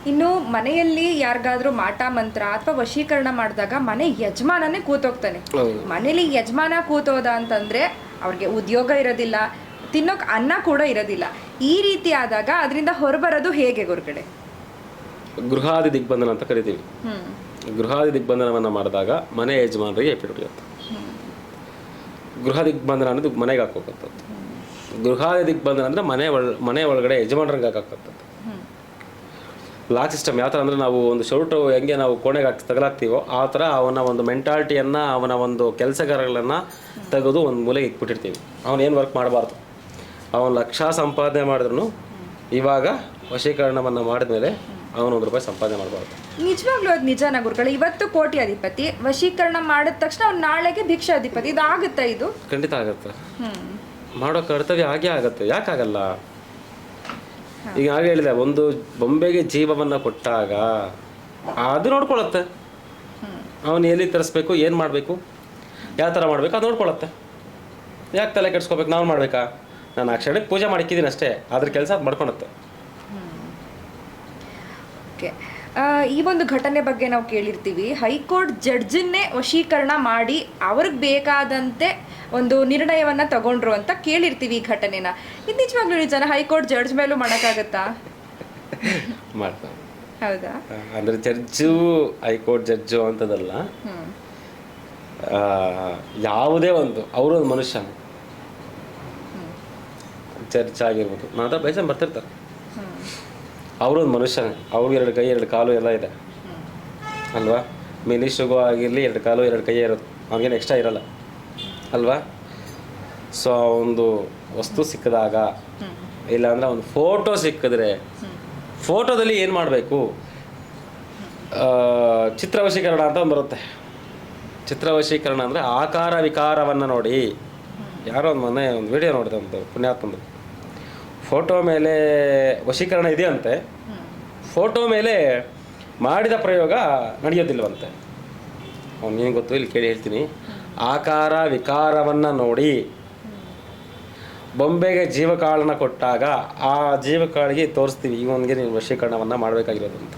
ಇನ್ನು ಮನೆಯಲ್ಲಿ ಯಾರಿಗಾದ್ರೂ ಮಾಟ ಮಂತ್ರ ಅಥವಾ ವಶೀಕರಣ ಮಾಡಿದಾಗ ಮನೆ ಯಜಮಾನನೇ ಕೂತೋಗ್ತಾನೆ. ಮನೇಲಿ ಯಜಮಾನ ಕೂತೋದ ಅಂತಂದ್ರೆ ಅವ್ರಿಗೆ ಉದ್ಯೋಗ ಇರೋದಿಲ್ಲ, ತಿನ್ನೋಕೆ ಅನ್ನ ಕೂಡ ಇರೋದಿಲ್ಲ. ಈ ರೀತಿ ಆದಾಗ ಅದರಿಂದ ಹೊರಬರೋದು ಹೇಗೆ ಗುರುಗಡೆ? ಗೃಹಾದಿ ದಿಗ್ಬಂಧನ ಅಂತ ಕರಿತೀವಿ. ಗೃಹಾದಿ ದಿಗ್ಬಂಧನವನ್ನು ಮಾಡಿದಾಗ ಮನೆ ಯಜಮಾನರಿಗೆ ಎಫೆಕ್ಟ್ ಹೊಡೆಯುತ್ತೆ. ಗೃಹ ದಿಗ್ಬಂಧನ ಅನ್ನೋದು ಮನೆಗೆ ಹಾಕೋಕ್ಕಂಥದ್ದು. ಗೃಹಾದಿ ದಿಗ್ಬಂಧನ ಅಂದರೆ ಮನೆ ಒಳಗಡೆ ಯಜಮಾನರಿಗೆ ಹಾಕೋಕ್ಕಂಥದ್ದು. ಲಾಕ್ ಸಿಸ್ಟಮ್ ಯಾವ ಥರ ಅಂದರೆ, ನಾವು ಒಂದು ಶರ್ಟು ಹೆಂಗೆ ನಾವು ಕೋಣೆಗೆ ತಗಲಾಗ್ತೀವೋ ಆ ಥರ ಅವನ ಒಂದು ಮೆಂಟಾಲಿಟಿಯನ್ನು, ಅವನ ಒಂದು ಕೆಲಸಗಾರಗಳನ್ನು ತೆಗೆದು ಒಂದು ಮೂಲೆಗೆ ಇಟ್ಬಿಟ್ಟಿರ್ತೀವಿ. ಅವನೇನು ವರ್ಕ್ ಮಾಡಬಾರ್ದು. ಅವನು ಲಕ್ಷ ಸಂಪಾದನೆ ಮಾಡಿದ್ರು ಇವಾಗ ವಶೀಕರಣವನ್ನು ಮಾಡಿದ್ಮೇಲೆ ಅವನು ₹1 ಸಂಪಾದನೆ ಮಾಡಬಾರ್ದು. ನಿಜವಾಗ್ಲೂ ಅದು ನಿಜಾನ ಗುರುಗಳು? ಇವತ್ತು ಕೋಟಿ ಅಧಿಪತಿ, ವಶೀಕರಣ ಮಾಡಿದ ತಕ್ಷಣ ಅವ್ನು ನಾಳೆಗೆ ಭಿಕ್ಷಾಧಿಪತಿ. ಇದು ಆಗುತ್ತಾ? ಇದು ಖಂಡಿತ ಆಗುತ್ತೆ. ಮಾಡೋ ಕರ್ತವ್ಯ ಹಾಗೆ ಆಗುತ್ತೆ. ಯಾಕಾಗಲ್ಲ? ಈಗ ಹಾಗೆ ಹೇಳಿದೆ, ಒಂದು ಬೊಂಬೆಗೆ ಜೀವವನ್ನು ಕೊಟ್ಟಾಗ ಅದು ನೋಡ್ಕೊಳತ್ತೆ. ಅವನು ಎಲ್ಲಿ ತರಿಸ್ಬೇಕು, ಏನು ಮಾಡಬೇಕು, ಯಾವ ಥರ ಮಾಡಬೇಕು ಅದು ನೋಡ್ಕೊಳತ್ತೆ. ಯಾಕೆ ತಲೆ ಕೆಡಿಸ್ಕೋಬೇಕು? ನಾವು ಮಾಡಬೇಕಾ? ನಾನು ಆ ಕ್ಷಣಕ್ಕೆ ಪೂಜೆ ಮಾಡಿಕ್ಕಿದ್ದೀನಿ ಅಷ್ಟೇ, ಅದ್ರ ಕೆಲಸ ಅದು ಮಾಡ್ಕೊಳತ್ತೆ. ಓಕೆ, ಈ ಒಂದು ಘಟನೆ ಬಗ್ಗೆ ನಾವು ಕೇಳಿರ್ತೀವಿ, ಹೈಕೋರ್ಟ್ ಜಡ್ಜನ್ನೇ ವಶೀಕರಣ ಮಾಡಿ ಅವ್ರಿಗೆ ಬೇಕಾದಂತೆ ಒಂದು ನಿರ್ಣಯವನ್ನ ತಗೊಂಡ್ರು ಅಂತ ಕೇಳಿರ್ತೀವಿ ಈ ಘಟನೆನ. ಇದು ನಿಜವಾಗ್ಲೂ ನಿಜಾನ? ಹೈಕೋರ್ಟ್ ಜಡ್ಜ್ ಮೇಲೂ ಮಾಡೋಕ್ಕಾಗತ್ತಾ? ಮಾಡ್ತಾರೆ. ಹೌದಾ? ಅಂದರೆ ಜಡ್ಜು ಹೈಕೋರ್ಟ್ ಜಡ್ಜು ಅಂತದಲ್ಲ, ಯಾವುದೇ ಒಂದು ಅವರು ಒಂದು ಮನುಷ್ಯ, ಜಡ್ಜ್ ಆಗಿರ್ಬೋದು, ನನ್ನ ಹತ್ರ ಬೇಜಾರು ಬರ್ತಿರ್ತಾರೆ. ಅವರು ಒಂದು ಮನುಷ್ಯನೇ, ಅವ್ರಿಗೆ 2 ಕೈ 2 ಕಾಲು ಎಲ್ಲ ಇದೆ ಅಲ್ವಾ? ಮಿನಿಸ್ಟ್ರಿಗೂ ಆಗಿರಲಿ 2 ಕಾಲು 2 ಕೈ ಇರೋದು, ಅವ್ನಿಗೇನು ಎಕ್ಸ್ಟ್ರಾ ಇರಲ್ಲ ಅಲ್ವಾ? ಸೊ ಒಂದು ವಸ್ತು ಸಿಕ್ಕಿದಾಗ ಇಲ್ಲಾಂದರೆ ಒಂದು ಫೋಟೋ ಸಿಕ್ಕಿದ್ರೆ ಫೋಟೋದಲ್ಲಿ ಏನು ಮಾಡಬೇಕು, ಚಿತ್ರವಶೀಕರಣ ಅಂತ ಒಂದು ಬರುತ್ತೆ. ಚಿತ್ರವಶೀಕರಣ ಅಂದರೆ ಆಕಾರ ವಿಕಾರವನ್ನು ನೋಡಿ. ಯಾರೋ ಒಂದು ಮೊನ್ನೆ ಒಂದು ವಿಡಿಯೋ ನೋಡಿದೆ, ಒಂದು ಪುಣ್ಯಾತ್ಮಂದು. ಫೋಟೋ ಮೇಲೆ ವಶೀಕರಣ ಇದೆಯಂತೆ, ಫೋಟೋ ಮೇಲೆ ಮಾಡಿದ ಪ್ರಯೋಗ ನಡೆಯೋದಿಲ್ವಂತೆ. ಅವ್ನು ಏನು ಗೊತ್ತು, ಇಲ್ಲಿ ಕೇಳಿ ಹೇಳ್ತೀನಿ. ಆಕಾರ ವಿಕಾರವನ್ನು ನೋಡಿ ಬೊಂಬೆಗೆ ಜೀವಕಾಳನ್ನು ಕೊಟ್ಟಾಗ ಆ ಜೀವಕಾಳಿಗೆ ತೋರಿಸ್ತೀವಿ ಇವನಿಗೆ ನೀವು ವಶೀಕರಣವನ್ನು ಮಾಡಬೇಕಾಗಿರೋದು ಅಂತ.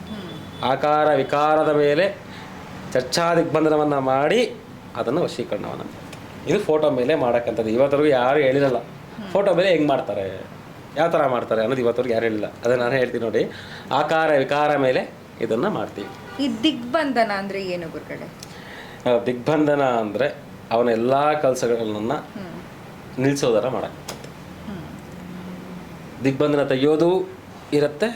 ಆಕಾರ ವಿಕಾರದ ಮೇಲೆ ಚರ್ಚಾ ದಿಗ್ಬಂಧನವನ್ನು ಮಾಡಿ ಅದನ್ನು ವಶೀಕರಣವನ್ನು, ಇದು ಫೋಟೋ ಮೇಲೆ ಮಾಡೋಕ್ಕಂಥದ್ದು. ಇವತ್ತರೆಗೂ ಯಾರು ಹೇಳಿರಲ್ಲ ಫೋಟೋ ಮೇಲೆ ಹೆಂಗೆ ಮಾಡ್ತಾರೆ, ಯಾವ ಥರ ಮಾಡ್ತಾರೆ ಅನ್ನೋದು ಇವತ್ತರೆಗೂ ಯಾರು ಹೇಳಿಲ್ಲ. ಅದನ್ನು ನಾನು ಹೇಳ್ತೀನಿ ನೋಡಿ, ಆಕಾರ ವಿಕಾರ ಮೇಲೆ ಇದನ್ನು ಮಾಡ್ತೀವಿ. ಈ ದಿಗ್ಬಂಧನ ಅಂದರೆ ಏನು ಗುರುಗಳೇ? ದಿಗ್ಬಂಧನ ಅಂದರೆ ಅವನ ಎಲ್ಲ ಕೆಲಸಗಳನ್ನು ನಿಲ್ಲಿಸೋದರ ಮಾಡೋಕ್ಕೆ. ದಿಗ್ಬಂಧನ ತೆಗೆಯೋದು ಇರುತ್ತೆ,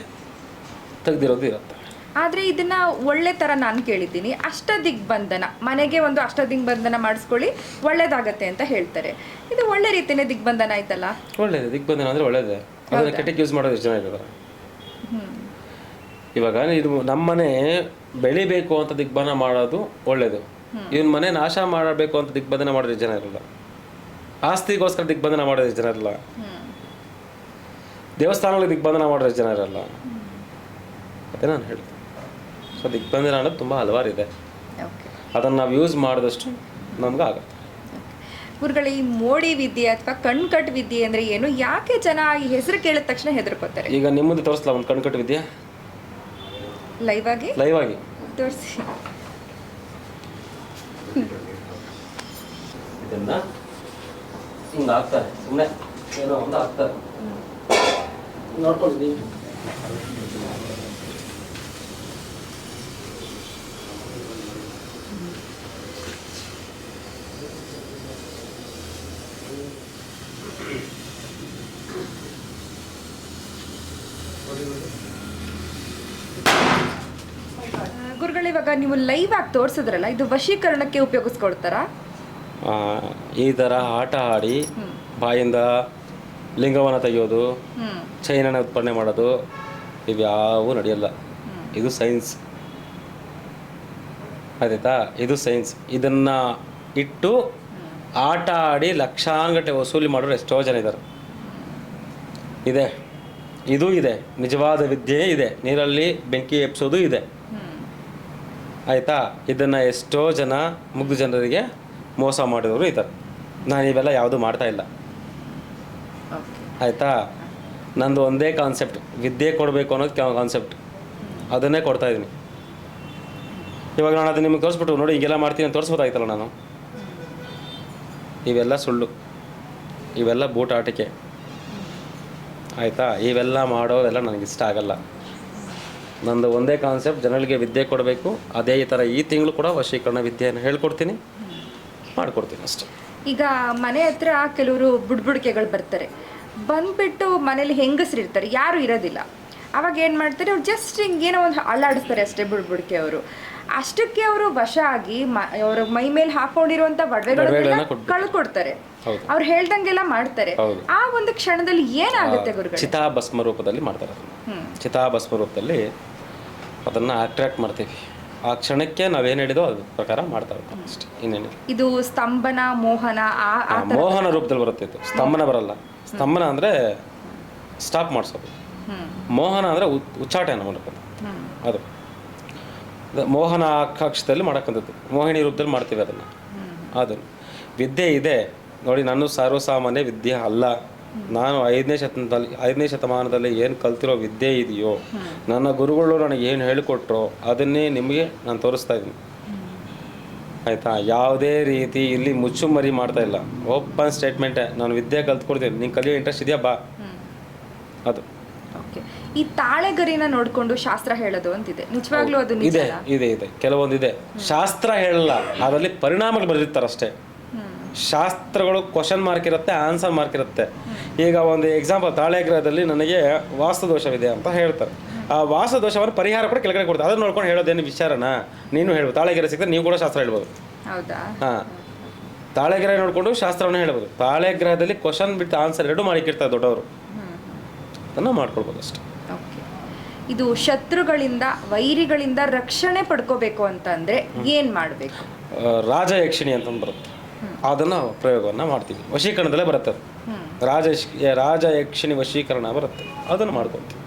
ತೆಗೆದಿರೋದು ಇರುತ್ತೆ. ಆದರೆ ಇದನ್ನ ಒಳ್ಳೆ ಥರ ನಾನು ಕೇಳಿದ್ದೀನಿ, ಅಷ್ಟ ದಿಗ್ಬಂಧನ, ಮನೆಗೆ ಒಂದು ಅಷ್ಟ ದಿಗ್ಬಂಧನ ಮಾಡಿಸ್ಕೊಳ್ಳಿ ಒಳ್ಳೇದಾಗತ್ತೆ ಅಂತ ಹೇಳ್ತಾರೆ. ಇದು ಒಳ್ಳೆ ರೀತಿಯೇ ದಿಗ್ಬಂಧನ ಆಯ್ತಲ್ಲ? ಒಳ್ಳೇದು, ದಿಗ್ಬಂಧನ ಅಂದರೆ ಒಳ್ಳೇದೇ. ಅದನ್ನು ಕೆಟ್ಟಕ್ಕೆ ಯೂಸ್ ಮಾಡೋದು ಎಷ್ಟು ಜನ ಇದ್ದಾರೆ. ಇವಾಗ ಇದು ನಮ್ಮನೆ ಬೆಳಿಬೇಕು ಅಂತ ದಿಗ್ಬಂಧನ ಮಾಡೋದು ಒಳ್ಳೇದು. ಇವನ್ ಮನೆ ನಾಶ ಮಾಡಬೇಕು ಅಂತ ದಿಗ್ಬಂಧನ ಮಾಡೋದು ಜನ ಇರಲ್ಲ. ಆಸ್ತಿಗೋಸ್ಕರ ದಿಗ್ಬಂಧನ ಮಾಡೋದು ಜನ ಇರಲ್ಲ. ದೇವಸ್ಥಾನಗಳಿಗೆ ದಿಗ್ಬಂಧನ ಮಾಡೋದು ಜನ ಇರಲ್ಲ. ಅದೇ ನಾನು ಹೇಳ್ತೀನಿ. ಸೊ ದಿಗ್ಬಂಧನ ಅನ್ನೋದು ತುಂಬ ಹಲವಾರು ಇದೆ. ಅದನ್ನು ನಾವು ಯೂಸ್ ಮಾಡಿದಷ್ಟು ನಮ್ಗೆ ಆಗುತ್ತೆ. ಗುರುಗಳೇ, ಈ ಮೋಡಿ ವಿದ್ಯೆ ಅಥವಾ ಕಣ್ಕಟ್ ವಿದ್ಯೆ ಅಂದರೆ ಏನು? ಯಾಕೆ ಜನ ಈ ಹೆಸರು ಕೇಳಿದ ತಕ್ಷಣ ಹೆದರ್ಕೋತಾರೆ? ಈಗ ನಿಮ್ಮದು ತೋರಿಸ್ಲಾ ಒಂದು ಕಣ್ಕಟ್ಟು ವಿದ್ಯೆ ಲೈವ್ ಆಗಿ ತೋರಿಸಿ. ಇದನ್ನ ಹಿಂಗೆ ಹಾಕ್ತಾರೆ, ಸುಮ್ಮನೆ ಏನೋ ಒಂದು ಹಾಕ್ತಾರೆ, ನೋಡ್ಕೊಂಡಿದ್ದೀವಿ. ಗುರುಗಳು, ಇವಾಗ ನೀವು ಲೈವ್ ಆಗಿ ತೋರಿಸಿದ್ರಲ್ಲ, ಇದು ವಶೀಕರಣಕ್ಕೆ ಉಪಯೋಗಿಸ್ಕೊಳ್ತಾರಾ? ಈ ಥರ ಆಟ ಆಡಿ ಬಾಯಿಂದ ಲಿಂಗವನ್ನು ತೆಗೆಯೋದು, ಚೈನನ್ನು ಉತ್ಪನ್ನ ಮಾಡೋದು ಇವ್ಯಾವೂ ನಡೆಯಲ್ಲ. ಇದು ಸೈನ್ಸ್, ಆಯ್ತಾ? ಇದು ಸೈನ್ಸ್. ಇದನ್ನು ಇಟ್ಟು ಆಟ ಆಡಿ ಲಕ್ಷಾನುಗಟ್ಟಲೆ ವಸೂಲಿ ಮಾಡೋರು ಎಷ್ಟೋ ಜನ ಇದ್ದಾರೆ. ಇದೆ, ಇದು ಇದೆ, ನಿಜವಾದ ವಿದ್ಯೆ ಇದೆ. ನೀರಲ್ಲಿ ಬೆಂಕಿ ಎಪ್ಸೋದು ಇದೆ, ಆಯಿತಾ? ಇದನ್ನು ಎಷ್ಟೋ ಜನ ಮುಗ್ಧ ಜನರಿಗೆ ಮೋಸ ಮಾಡಿದವರು ಇದ್ದಾರೆ. ನಾನು ಇವೆಲ್ಲ ಯಾವುದೂ ಮಾಡ್ತಾಯಿಲ್ಲ, ಆಯಿತಾ? ನಂದು ಒಂದೇ ಕಾನ್ಸೆಪ್ಟ್, ವಿದ್ಯೆ ಕೊಡಬೇಕು ಅನ್ನೋದು ಕಾನ್ಸೆಪ್ಟ್, ಅದನ್ನೇ ಕೊಡ್ತಾಯಿದ್ದೀನಿ. ಇವಾಗ ನಾನು ಅದು ನಿಮಗೆ ತೋರಿಸ್ಬಿಟ್ಟು ನೋಡಿ ಹಿಂಗೆಲ್ಲ ಮಾಡ್ತೀನಿ ಅಂತ ತೋರಿಸ್ಬೋದಾಯ್ತಲ್ಲ ನಾನು. ಇವೆಲ್ಲ ಸುಳ್ಳು, ಇವೆಲ್ಲ ಬೂಟಾಟಿಕೆ, ಆಯಿತಾ? ಇವೆಲ್ಲ ಮಾಡೋದೆಲ್ಲ ನನಗಿಷ್ಟ ಆಗಲ್ಲ. ನಂದು ಒಂದೇ ಕಾನ್ಸೆಪ್ಟ್, ಜನಗಳಿಗೆ ವಿದ್ಯೆ ಕೊಡಬೇಕು. ಅದೇ ಈ ಥರ ಈ ತಿಂಗಳು ಕೂಡ ವಶೀಕರಣ ವಿದ್ಯೆಯನ್ನು ಹೇಳ್ಕೊಡ್ತೀನಿ, ಮಾಡಿಕೊಡ್ತೀನಿ ಅಷ್ಟೇ. ಈಗ ಮನೆ ಹತ್ರ ಕೆಲವರು ಬುಡ್ಬುಡಿಕೆಗಳು ಬರ್ತಾರೆ, ಬಂದ್ಬಿಟ್ಟು ಮನೇಲಿ ಹೆಂಗಸ್ರು ಇರ್ತಾರೆ, ಯಾರು ಇರೋದಿಲ್ಲ. ಅವಾಗ ಏನು ಮಾಡ್ತಾರೆ, ಅವ್ರು ಜಸ್ಟ್ ಹಿಂಗೇನೋ ಒಂದು ಅಲ್ಲಾಡಿಸ್ತಾರೆ ಅಷ್ಟೇ ಬುಡ್ಬುಡಿಕೆ ಅವರು. ಅಷ್ಟಕ್ಕೆ ಅವರು ವಶ ಆಗಿ ಅವ್ರ ಮೈ ಮೇಲೆ ಹಾಕೊಂಡಿರುವಂಥ ಒಡವೆಗಳನ್ನ ಕಳ್ಕೊಡ್ತಾರೆ. ಅವ್ರು ಹೇಳ್ದಂಗೆಲ್ಲ ಮಾಡ್ತಾರೆ. ಆ ಒಂದು ಕ್ಷಣದಲ್ಲಿ ಏನಾಗುತ್ತೆ ಗುರುಗಳು? ಚಿತಾಭಸ್ಮ ರೂಪದಲ್ಲಿ ಮಾಡ್ತಾರೆ. ಚಿತಾಭಸ್ಮ ರೂಪದಲ್ಲಿ ಅದನ್ನು ಅಟ್ರಾಕ್ಟ್ ಮಾಡ್ತೀವಿ. ಆ ಕ್ಷಣಕ್ಕೆ ನಾವೇನು ಹೇಳಿದೋ ಅದ್ರ ಪ್ರಕಾರ ಮಾಡ್ತಾ ಇರ್ತೀವಿ ಅಷ್ಟೇ, ಇನ್ನೇನು. ಇದು ಸ್ತಂಭನ, ಮೋಹನ, ಮೋಹನ ರೂಪದಲ್ಲಿ ಬರುತ್ತೆ ಇದು. ಸ್ತಂಭನ ಬರಲ್ಲ. ಸ್ತಂಭನ ಅಂದರೆ ಸ್ಟಾಪ್ ಮಾಡಿಸೋದು. ಮೋಹನ ಅಂದರೆ ಉಚ್ಚಾಟನ ಮಾಡ್ಕೊಂಡು ಅದು. ಮೋಹನ ಅಕ್ಷದಲ್ಲಿ ಮಾಡಕ್ಕಂಥದ್ದು, ಮೋಹಿನಿ ರೂಪದಲ್ಲಿ ಮಾಡ್ತೀವಿ ಅದನ್ನು. ಅದು ವಿದ್ಯೆ ಇದೆ ನೋಡಿ. ನಾನು ಸರ್ವಸಾಮಾನ್ಯ ವಿದ್ಯೆ ಅಲ್ಲ. ನಾನು 5ನೇ ಶತಮಾನದಲ್ಲಿ ಏನು ಕಲ್ತಿರೋ ವಿದ್ಯೆ ಇದೆಯೋ, ನನ್ನ ಗುರುಗಳು ನನಗೆ ಏನು ಹೇಳಿಕೊಟ್ರೋ ಅದನ್ನೇ ನಿಮಗೆ ನಾನು ತೋರಿಸ್ತಾ ಇದ್ದೀನಿ, ಆಯಿತಾ? ಯಾವುದೇ ರೀತಿ ಇಲ್ಲಿ ಮುಚ್ಚುಮರಿ ಮಾಡ್ತಾ ಇಲ್ಲ. ಓಪನ್ ಸ್ಟೇಟ್ಮೆಂಟೇ, ನಾನು ವಿದ್ಯೆ ಕಲ್ತ್ಕೊಡ್ತೀನಿ, ನಿಂಗೆ ಕಲಿಯೋ ಇಂಟ್ರೆಸ್ಟ್ ಇದೆಯಾ ಬಾ. ಅದು ಈ ತಾಳೆಗರಿನ ನೋಡಿಕೊಂಡು ಶಾಸ್ತ್ರ ಹೇಳೋದು ಅಂತಿದೆ, ನಿಜವಾಗ್ಲೂ ಅದು ಇದೆ ಇದೆ ಇದೆ ಕೆಲವೊಂದಿದೆ. ಶಾಸ್ತ್ರ ಹೇಳಲ್ಲ, ಅದರಲ್ಲಿ ಪರಿಣಾಮಗಳು ಬರೆದಿರ್ತಾರಷ್ಟೇ. ಶಾಸ್ತ್ರಗಳು ಕ್ವಶನ್ ಮಾರ್ಕ್ ಇರುತ್ತೆ, ಆನ್ಸರ್ ಮಾರ್ಕ್ ಇರುತ್ತೆ. ಈಗ ಒಂದು ಎಕ್ಸಾಂಪಲ್, ತಾಳೆಗ್ರಹದಲ್ಲಿ ನನಗೆ ವಾಸ್ತುದೋಷವಿದೆ ಅಂತ ಹೇಳ್ತಾರೆ. ಆ ವಾಸ್ತುದೋಷವನ್ನು ಪರಿಹಾರ ಕೂಡ ಕೆಳಗಡೆ ಕೊಡ್ತಾರೆ. ಅದನ್ನು ನೋಡ್ಕೊಂಡು ಹೇಳೋದೇನು ವಿಚಾರನ ನೀನು ಹೇಳ್ಬೋದು. ತಾಳೆಗೆರೆ ಸಿಗ್ತದೆ, ನೀವು ಕೂಡ ಶಾಸ್ತ್ರ ಹೇಳ್ಬೋದು. ಹಾಂ, ತಾಳೆಗ್ರಹ ನೋಡಿಕೊಂಡು ಶಾಸ್ತ್ರವನ್ನು ಹೇಳ್ಬೋದು. ತಾಳೆಗ್ರಹದಲ್ಲಿ ಕ್ವಶನ್ ಬಿಟ್ಟು ಆನ್ಸರ್ ಎರಡು ಮಾಡಿಕ್ಕಿರ್ತಾರೆ ದೊಡ್ಡವರು, ಅದನ್ನು ಮಾಡ್ಕೊಳ್ಬೋದು ಅಷ್ಟೆ. ಓಕೆ. ಇದು ಶತ್ರುಗಳಿಂದ ವೈರಿಗಳಿಂದ ರಕ್ಷಣೆ ಪಡ್ಕೋಬೇಕು ಅಂತಂದರೆ ಏನು ಮಾಡಬೇಕು? ರಾಜ ಯಕ್ಷಿಣಿ ಅಂತಂದು ಬರುತ್ತೆ, ಅದನ್ನು ಪ್ರಯೋಗವನ್ನು ಮಾಡ್ತೀವಿ. ವಶೀಕರಣದಲ್ಲೇ ಬರುತ್ತೆ ಅದು. ರಾಜ ಯಕ್ಷಿಣಿ ವಶೀಕರಣ ಬರುತ್ತೆ, ಅದನ್ನು ಮಾಡ್ಕೊತೀವಿ.